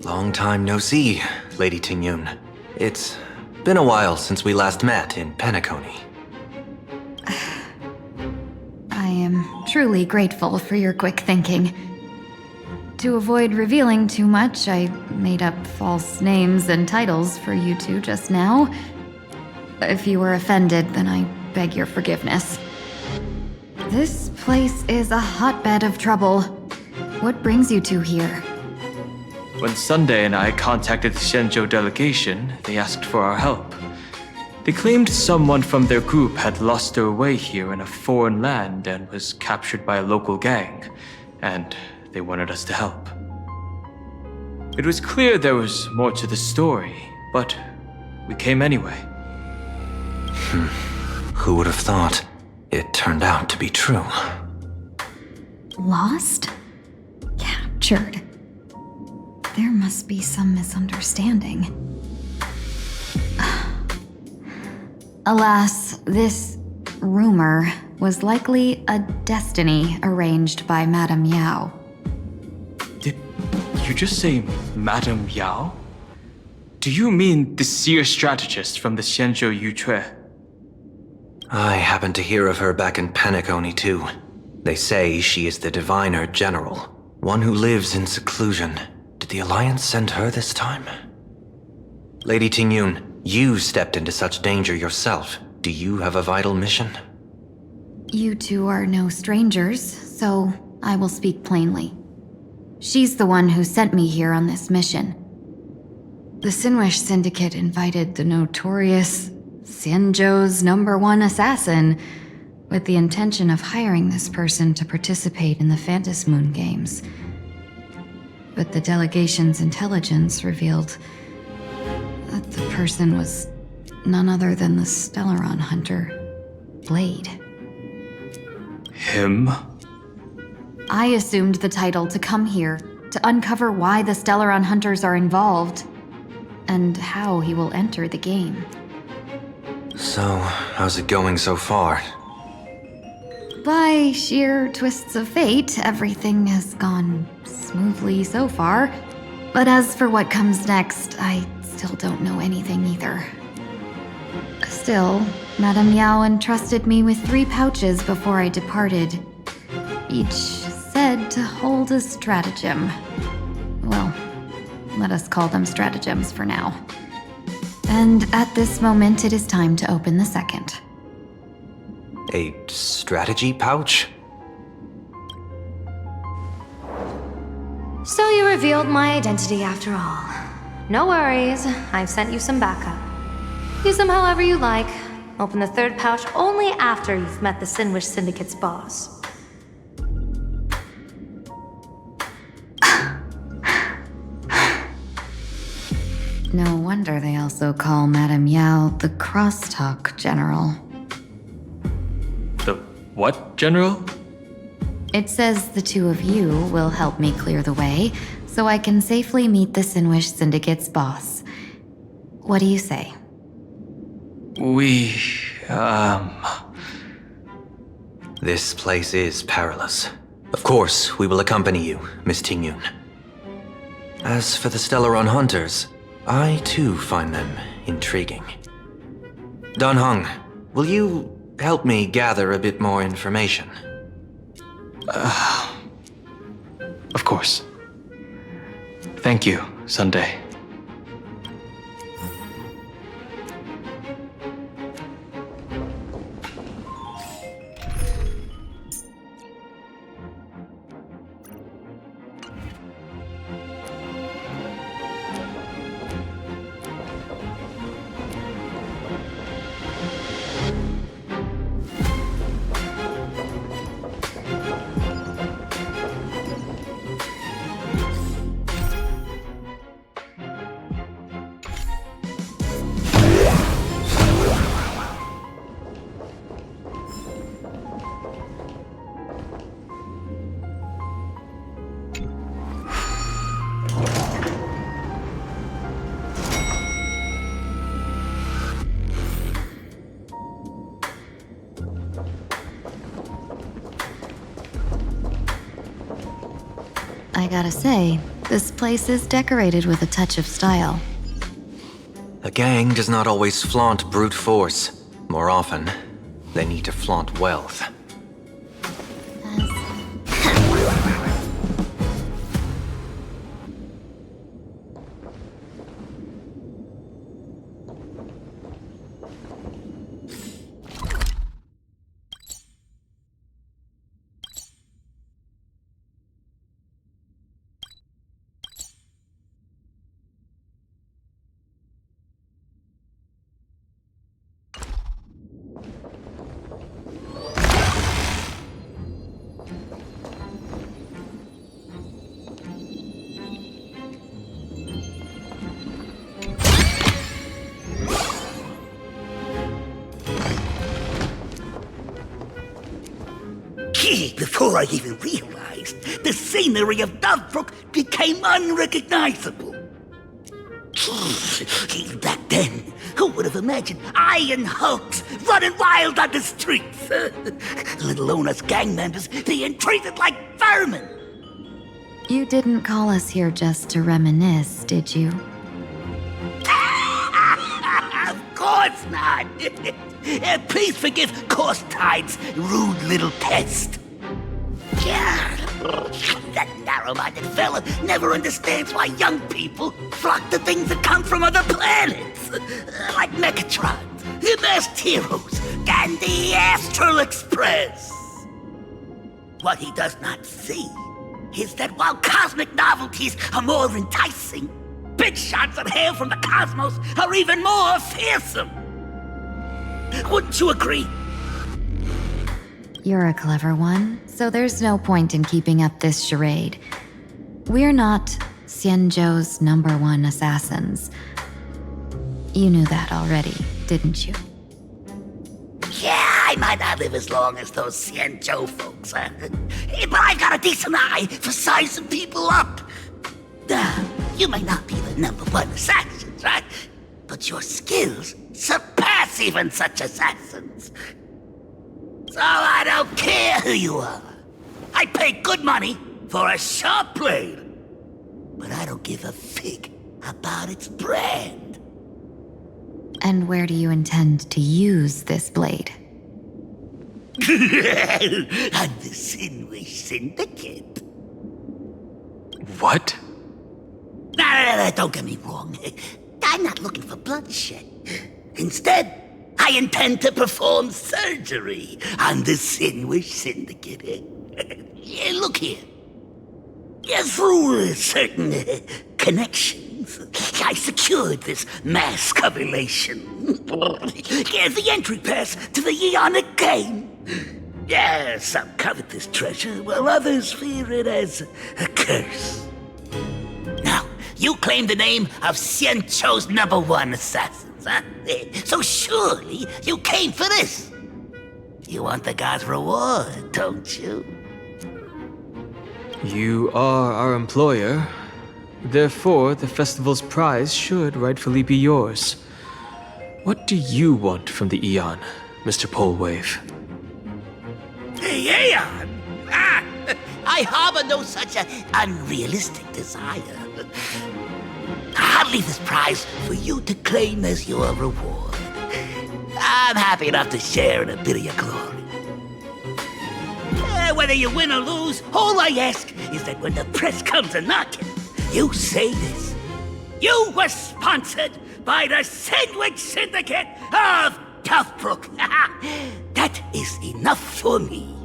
Long time no see, Lady Tingyun. It's been a while since we last met in Penacony. I am truly grateful for your quick thinking. To avoid revealing too much, I made up false names and titles for you two just now. If you were offended, then I beg your forgiveness. This place is a hotbed of trouble. What brings you two here? When Sunday and I contacted the Xianzhou delegation, they asked for our help. They claimed someone from their group had lost their way here in a foreign land and was captured by a local gang, and they wanted us to help. It was clear there was more to the story, but we came anyway. Who would have thought? It turned out to be true. Lost? Captured. There must be some misunderstanding. Alas, this rumor was likely a destiny arranged by Madame Yao. Did you just say Madame Yao? Do you mean the seer strategist from the Xianzhou Yucue? I happened to hear of her back in Penacony too. They say she is the diviner general, one who lives in seclusion. Did the Alliance send her this time? Lady Tingyun, you stepped into such danger yourself. Do you have a vital mission? You two are no strangers, so I will speak plainly. She's the one who sent me here on this mission. The Sinwish Syndicate invited the notorious Xianzhou's #1 assassin with the intention of hiring this person to participate in the Phantom Moon Games. But the delegation's intelligence revealed that the person was none other than the Stellaron hunter, Blade. Him? I assumed the title to come here to uncover why the Stellaron hunters are involved and how he will enter the game. So, how's it going so far? By sheer twists of fate, everything has gone smoothly so far. But as for what comes next, I still don't know anything either. Still, Madame Yao entrusted me with 3 pouches before I departed. Each said to hold a stratagem. Well, let us call them stratagems for now. And at this moment, it is time to open the second. A strategy pouch? So you revealed my identity after all. No worries, I've sent you some backup. Use them however you like. Open the 3rd pouch only after you've met the Sinwish Syndicate's boss. No wonder they also call Madame Yao the Crosstalk General. The what, General? It says the 2 of you will help me clear the way, so I can safely meet the Sinwish Syndicate's boss. What do you say? This place is perilous. Of course, we will accompany you, Miss Tingyun. As for the Stellaron hunters, I too find them intriguing. Dan Heng, will you help me gather a bit more information? Of course. Thank you, Sunday. I gotta say, this place is decorated with a touch of style. A gang does not always flaunt brute force. More often, they need to flaunt wealth. Before I even realized, the scenery of Dovebrook became unrecognizable. Back then, who would have imagined iron hulks running wild on the streets? Let alone us gang members being treated like vermin. You didn't call us here just to reminisce, did you? Of course not. Please forgive Course Tide's rude little pest. That narrow-minded fella never understands why young people flock to things that come from other planets. Like Mechatrons, the Masked Heroes, and the Astral Express. What he does not see is that while cosmic novelties are more enticing, big shots that hail from the cosmos are even more fearsome. Wouldn't you agree? You're a clever one, so there's no point in keeping up this charade. We're not Xianzhou's #1 assassins. You knew that already, didn't you? Yeah, I might not live as long as those Xianzhou folks, but I've got a decent eye for sizing people up. You may not be the #1 assassins, right? But your skills surpass even such assassins. So I don't care who you are. I pay good money for a sharp blade. But I don't give a fig about its brand. And where do you intend to use this blade? On the Sinwish Syndicate. What? No, don't get me wrong. I'm not looking for bloodshed. Instead, I intend to perform surgery on the Sinwish Syndicate. Look here. Through certain connections, I secured this mask of elation. The entry pass to the Eonic game. Some covet this treasure, while others fear it as a curse. Now, you claim the name of Xianzhou's #1 assassins, huh? So surely you came for this. You want the god's reward, don't you? You are our employer. Therefore, the festival's prize should rightfully be yours. What do you want from the Eon, Mr. Polewave? Aeon? I harbor no such unrealistic desire. I'll leave this prize for you to claim as your reward. I'm happy enough to share in a bit of your glory. Whether you win or lose, all I ask is that when the press comes a-knocking, you say this. You were sponsored by the Sandwich Syndicate of Toughbrook. That is enough for me.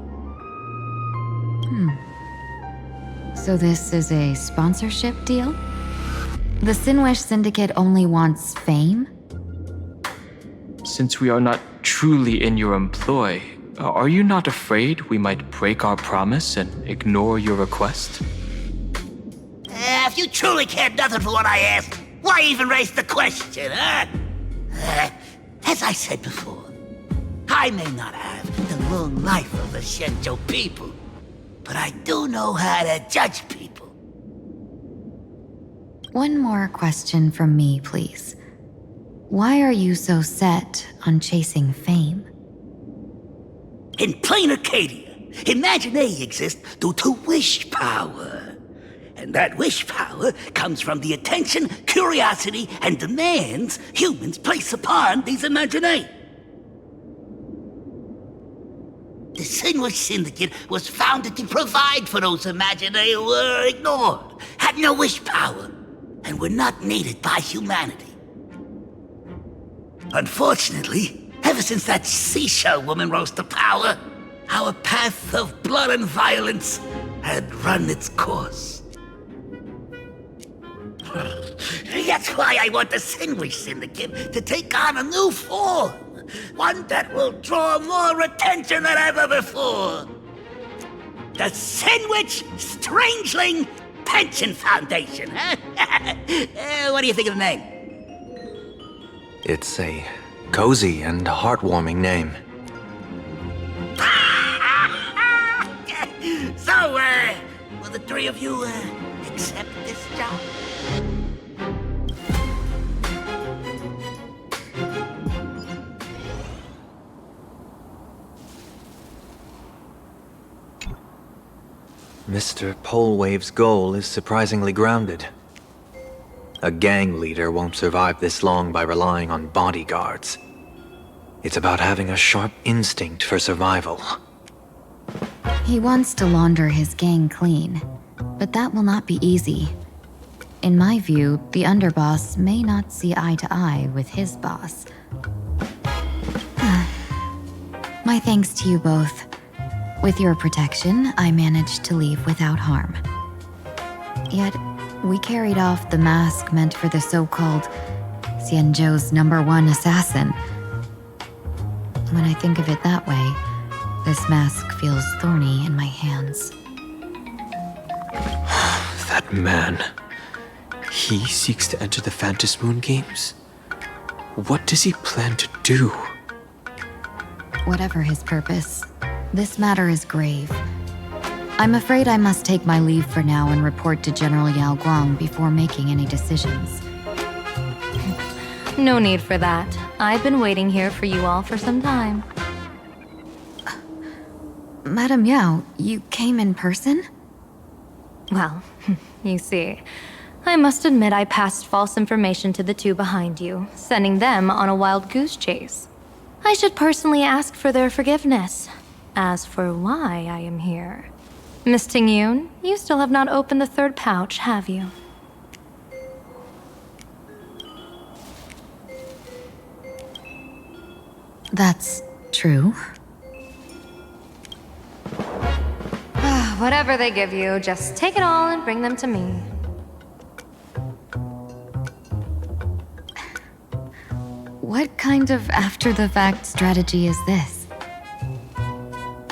So this is a sponsorship deal? The Sinwish Syndicate only wants fame? Since we are not truly in your employ, are you not afraid we might break our promise and ignore your request? If you truly cared nothing for what I asked, why even raise the question, huh? As I said before, I may not have the long life of the Shenzhou people, but I do know how to judge people. One more question from me, please. Why are you so set on chasing fame? In Planarcadia, Imagine exists due to wish power. And that wish power comes from the attention, curiosity, and demands humans place upon these Imagine. The Sinwish Syndicate was founded to provide for those Imagine who were ignored, had no wish power, and were not needed by humanity. Unfortunately, ever since that seashell woman rose to power, our path of blood and violence had run its course. That's why I want the Sinwish Syndicate to take on a new form. One that will draw more attention than ever before. The Sinwich Strangeling Pension Foundation, huh? What do you think of the name? It's a cozy and heartwarming name. So, will the three of you, accept this job? Mr. Polewave's goal is surprisingly grounded. A gang leader won't survive this long by relying on bodyguards. It's about having a sharp instinct for survival. He wants to launder his gang clean, but that will not be easy. In my view, the underboss may not see eye to eye with his boss. My thanks to you both. With your protection, I managed to leave without harm. Yet, we carried off the mask meant for the so-called Xianzhou's #1 assassin. When I think of it that way, this mask feels thorny in my hands. That man. He seeks to enter the Phantom Moon Games? What does he plan to do? Whatever his purpose, this matter is grave. I'm afraid I must take my leave for now and report to General Yao Guang before making any decisions. No need for that. I've been waiting here for you all for some time. Madam Yao, you came in person? Well, you see, I must admit I passed false information to the two behind you, sending them on a wild goose chase. I should personally ask for their forgiveness. As for why I am here, Miss Tingyun, you still have not opened the third pouch, have you? That's true. Whatever they give you, just take it all and bring them to me. What kind of after-the-fact strategy is this?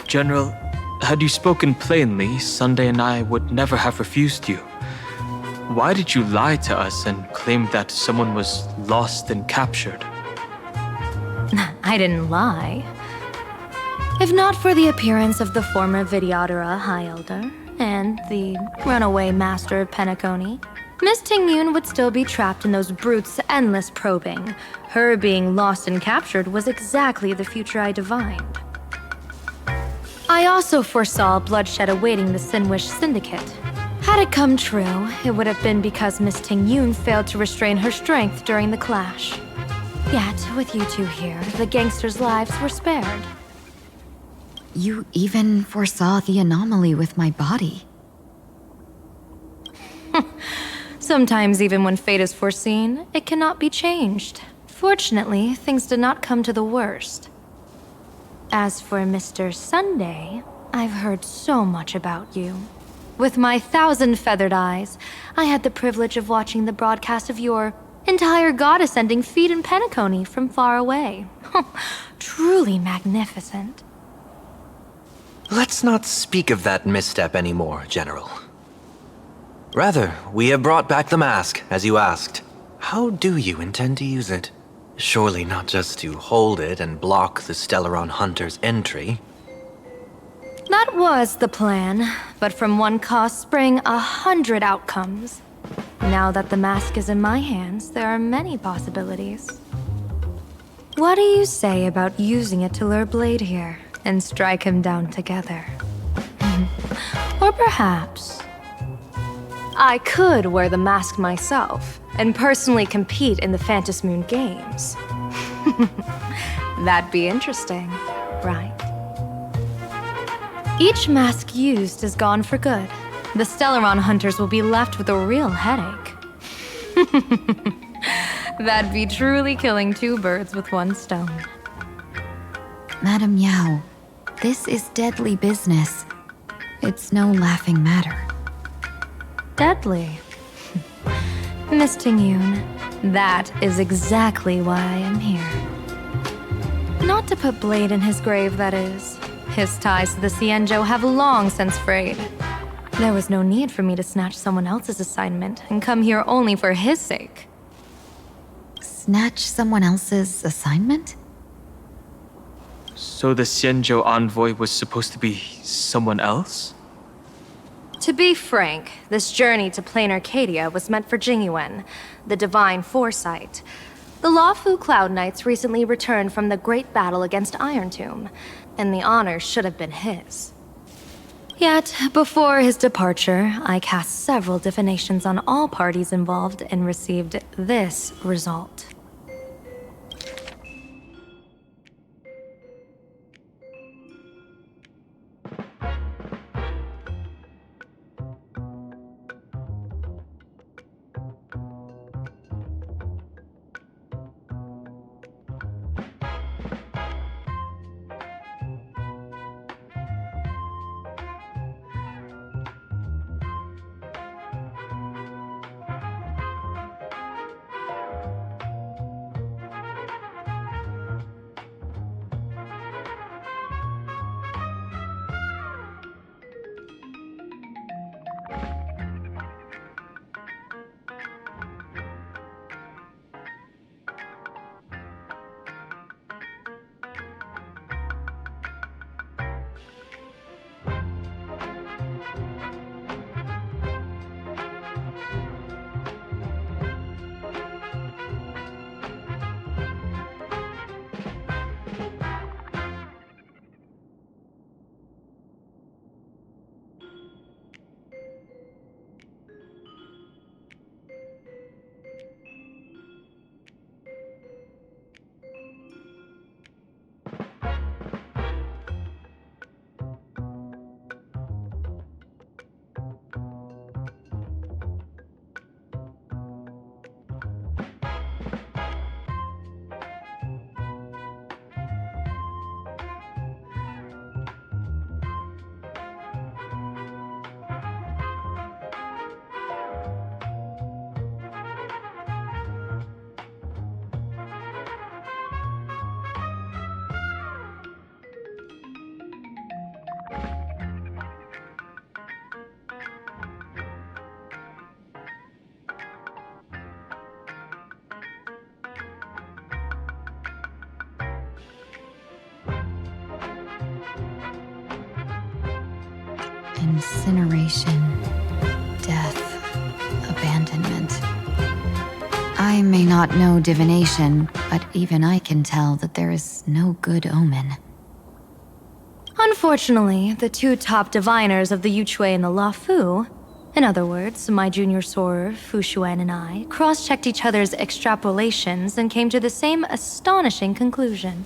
General, had you spoken plainly, Sunday and I would never have refused you. Why did you lie to us and claim that someone was lost and captured? I didn't lie. If not for the appearance of the former Vidyadhara High Elder and the runaway Master of Penacony, Miss Tingyun would still be trapped in those brutes' endless probing. Her being lost and captured was exactly the future I divined. I also foresaw bloodshed awaiting the Sinwish Syndicate. Had it come true, it would have been because Miss Tingyun failed to restrain her strength during the clash. Yet, with you two here, the gangsters' lives were spared. You even foresaw the anomaly with my body. Sometimes even when fate is foreseen, it cannot be changed. Fortunately, things did not come to the worst. As for Mr. Sunday, I've heard so much about you. With my 1,000 feathered eyes, I had the privilege of watching the broadcast of your entire god-ascending feat in Penacony from far away. Truly magnificent. Let's not speak of that misstep anymore, General. Rather, we have brought back the mask, as you asked. How do you intend to use it? Surely not just to hold it and block the Stellaron Hunter's entry. That was the plan, but from one cost spring 100 outcomes. Now that the mask is in my hands, there are many possibilities. What do you say about using it to lure Blade here and strike him down together? Or perhaps I could wear the mask myself and personally compete in the Phantom Moon Games. That'd be interesting, right? Each mask used is gone for good. The Stellaron hunters will be left with a real headache. That'd be truly killing 2 birds with 1 stone. Madam Yao, this is deadly business. It's no laughing matter. Deadly? Miss Tingyun, that is exactly why I am here. Not to put Blade in his grave, that is. His ties to the Xianzhou have long since frayed. There was no need for me to snatch someone else's assignment and come here only for his sake. Snatch someone else's assignment? So the Xianzhou envoy was supposed to be someone else? To be frank, this journey to Planarcadia was meant for Jingyuan, the divine foresight. The Luofu Cloud Knights recently returned from the great battle against Iron Tomb, and the honor should have been his. Yet, before his departure, I cast several divinations on all parties involved and received this result. Incineration, death, abandonment. I may not know divination, but even I can tell that there is no good omen. Unfortunately, the 2 top diviners of the Yuchui and the Luofu, in other words, my junior sorer, Fu Xuan, and I, cross-checked each other's extrapolations and came to the same astonishing conclusion.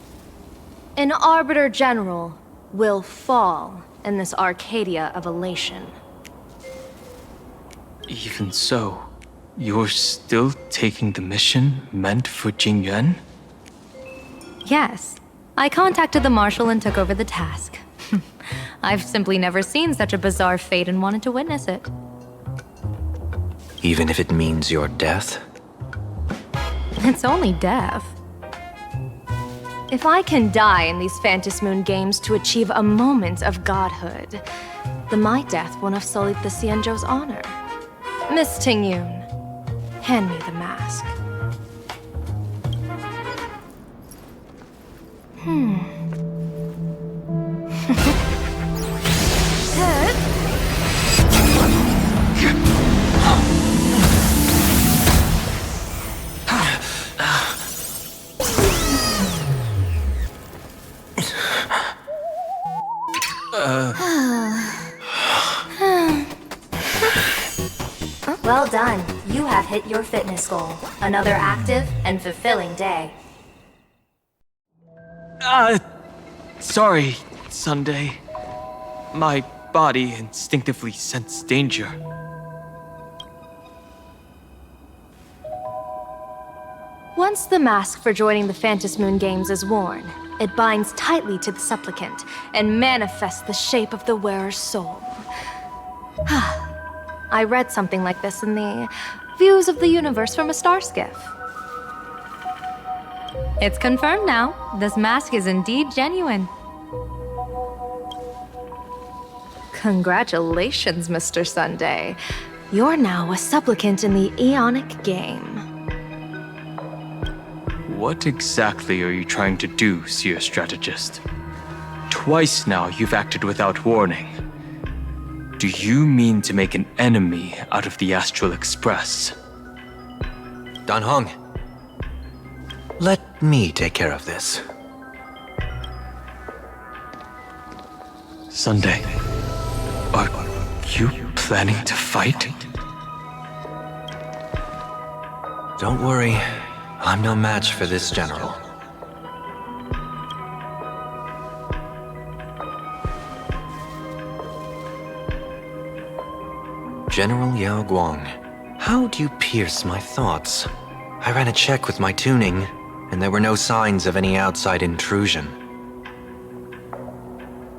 An Arbiter General will fall in this Arcadia of elation. Even so, You're still taking the mission meant for Jingyuan? Yes. I contacted the Marshal and took over the task. I've simply never seen such a bizarre fate and wanted to witness it. Even if it means your death? It's only death. If I can die in these Phantasmoon games to achieve a moment of godhood, then my death won't have sullied the Xianzhou's honor. Miss Tingyun, hand me the mask. Well done. You have hit your fitness goal. Another active and fulfilling day. Sorry, Sunday. My body instinctively sensed danger. Once the mask for joining the Phantasmoon games is worn, it binds tightly to the supplicant and manifests the shape of the wearer's soul. I read something like this in the Views of the Universe from a Star Skiff. It's confirmed now. This mask is indeed genuine. Congratulations, Mr. Sunday. You're now a supplicant in the Aeonic game. What exactly are you trying to do, Seer Strategist? Twice now you've acted without warning. Do you mean to make an enemy out of the Astral Express? Dan Heng, let me take care of this. Sunday, are you planning to fight? Don't worry, I'm no match for this general. General Yao Guang, how do you pierce my thoughts? I ran a check with my tuning, and there were no signs of any outside intrusion.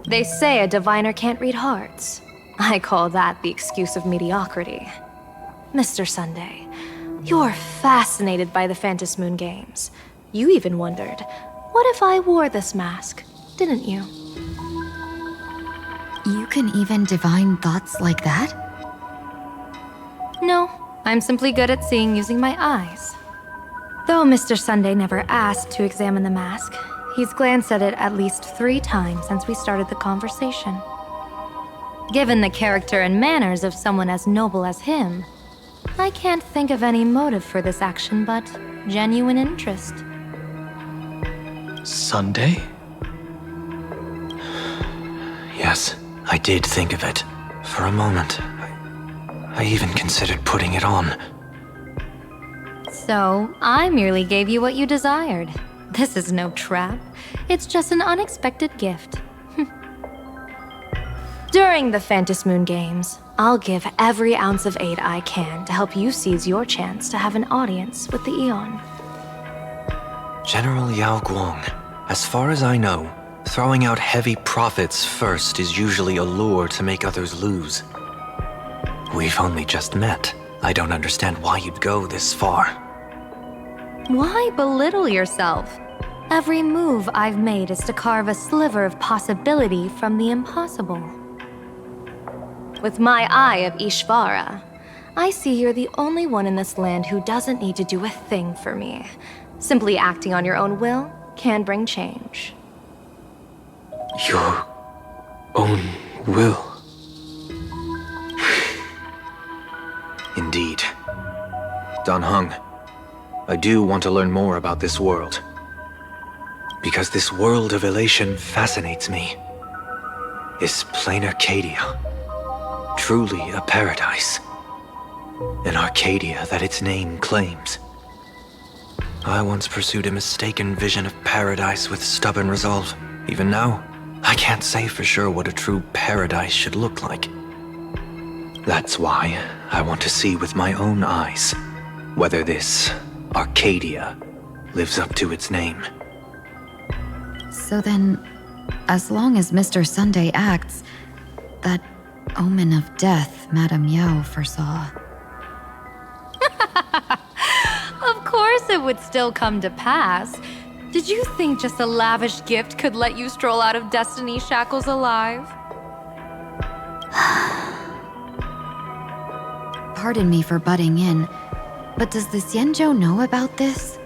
They say a diviner can't read hearts. I call that the excuse of mediocrity. Mr. Sunday, you're fascinated by the Phantasmoon games. You even wondered, what if I wore this mask, didn't you? You can even divine thoughts like that? No, I'm simply good at seeing using my eyes. Though Mr. Sunday never asked to examine the mask, he's glanced at it at least 3 times since we started the conversation. Given the character and manners of someone as noble as him, I can't think of any motive for this action but genuine interest. Sunday? Yes, I did think of it. For a moment. I even considered putting it on. So, I merely gave you what you desired. This is no trap. It's just an unexpected gift. During the Phantasmoon games, I'll give every ounce of aid I can to help you seize your chance to have an audience with the Eon. General Yao Guang, as far as I know, throwing out heavy profits first is usually a lure to make others lose. We've only just met. I don't understand why you'd go this far. Why belittle yourself? Every move I've made is to carve a sliver of possibility from the impossible. With my eye of Ishvara, I see you're the only one in this land who doesn't need to do a thing for me. Simply acting on your own will can bring change. Your own will? Indeed. Dan Heng, I do want to learn more about this world. Because this world of elation fascinates me. Is Planarcadia truly a paradise? An Arcadia that its name claims? I once pursued a mistaken vision of paradise with stubborn resolve. Even now, I can't say for sure what a true paradise should look like. That's why I want to see with my own eyes whether this Arcadia lives up to its name. So then, as long as Mr. Sunday acts, that omen of death Madame Yao foresaw. Of course it would still come to pass. Did you think just a lavish gift could let you stroll out of Destiny's shackles alive? Pardon me for butting in, but does the Xianzhou know about this?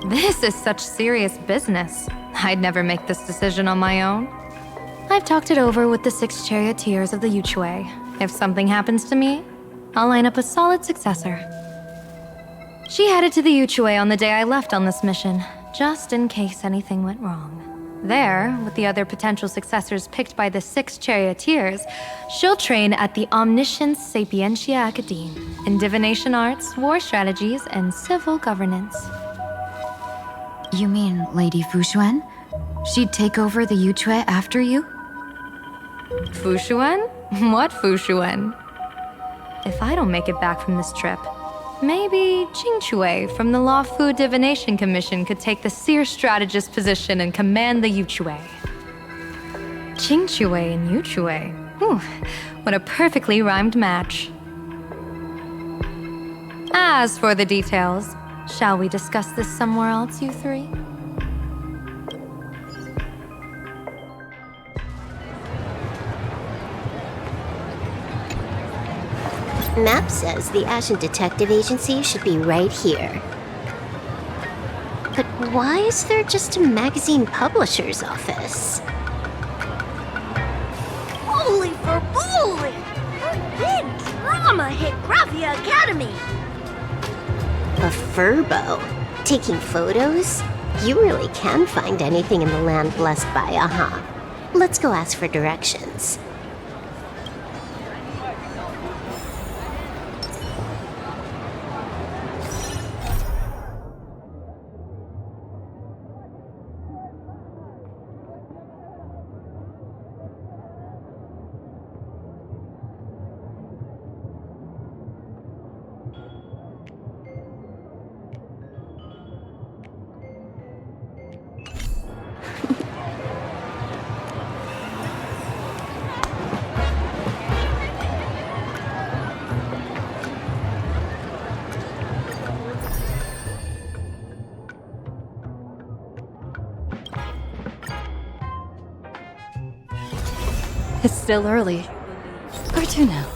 This is such serious business. I'd never make this decision on my own. I've talked it over with the 6 charioteers of the Yuchui. If something happens to me, I'll line up a solid successor. She headed to the Yuchui on the day I left on this mission, just in case anything went wrong. There, with the other potential successors picked by the 6 charioteers, she'll train at the Omniscience Sapientia Academe in divination arts, war strategies, and civil governance. You mean Lady Fushuan? She'd take over the Yuchui after you? Fushuan? What Fushuan? If I don't make it back from this trip, maybe Qingchui from the Law Fu Divination Commission could take the seer strategist position and command the Yuchui. Qingchui and Yuchui. Whew, what a perfectly rhymed match. As for the details, shall we discuss this somewhere else, you three? Map says the Ashen Detective Agency should be right here. But why is there just a magazine publisher's office? Holy for bully! A big drama hit Graphia Academy! A furbo? Taking photos? You really can find anything in the land blessed by Aha. Let's go ask for directions. It's still early. Where to now?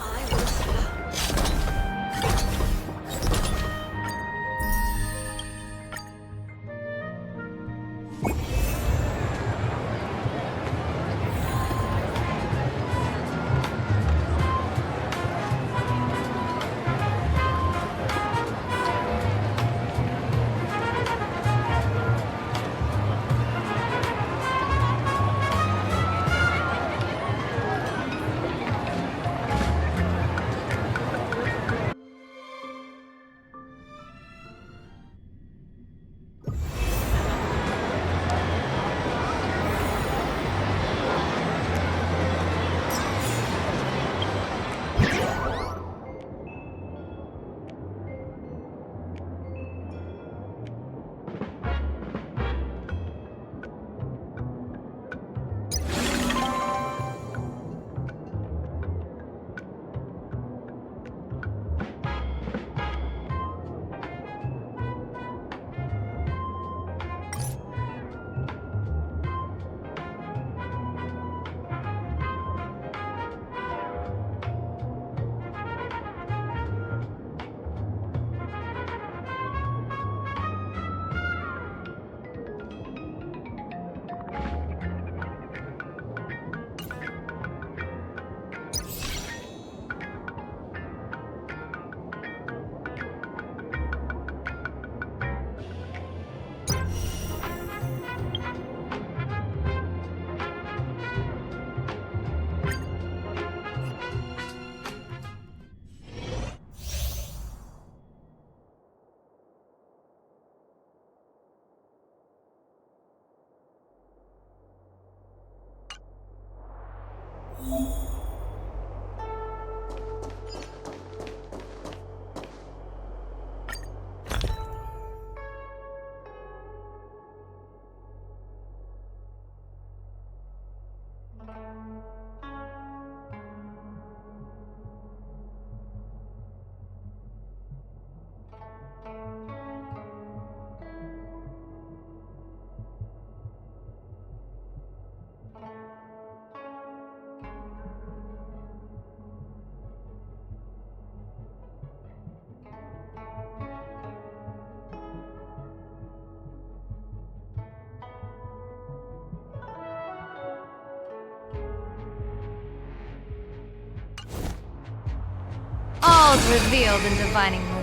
All's revealed in divining light.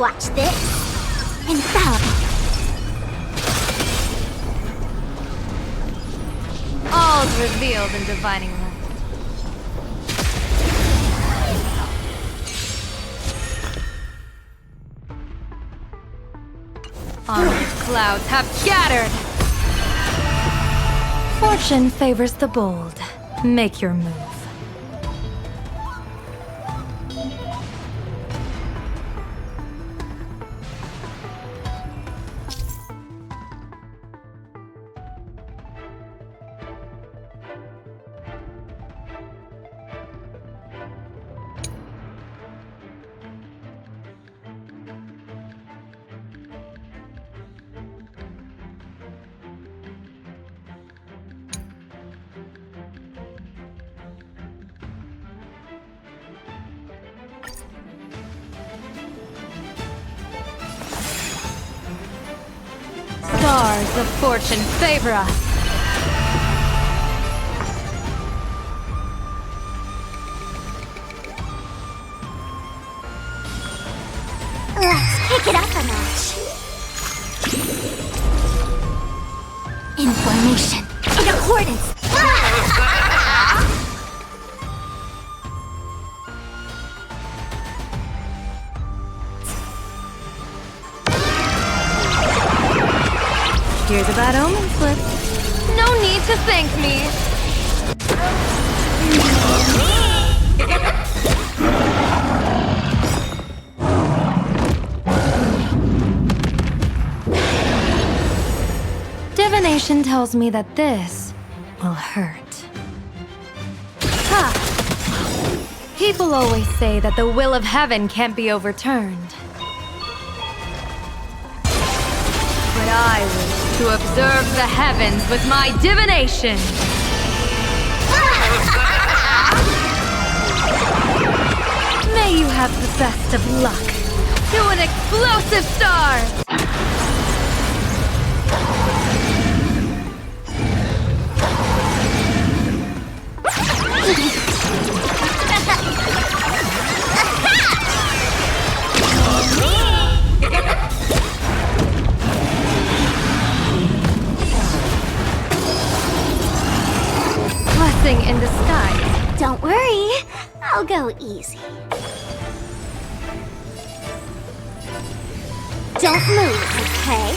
Watch this. Infallible. All's revealed in divining light. Onward clouds have scattered! Fortune favors the bold. Make your move. Stars of fortune favor us. Let's pick it up a notch. In formation. In accordance. Here's a bad omen slip. No need to thank me. Divination tells me that this will hurt. Ha! People always say that the will of heaven can't be overturned. But I wish to observe the heavens with my divination! May you have the best of luck to an explosive star! Blessing in disguise. Don't worry, I'll go easy. Don't move, okay?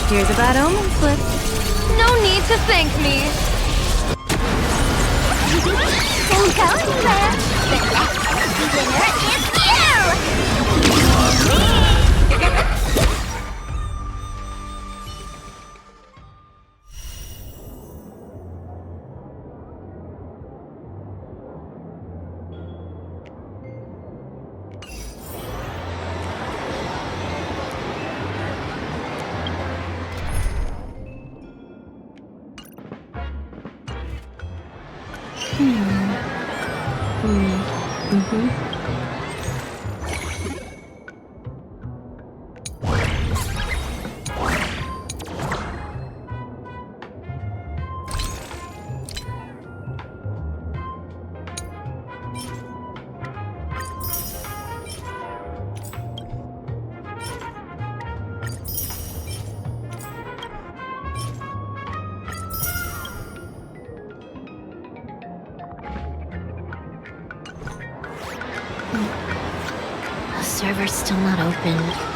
Here's a bad omen slip. No need to thank me. Don't go anywhere. The next winner is The server's still not open.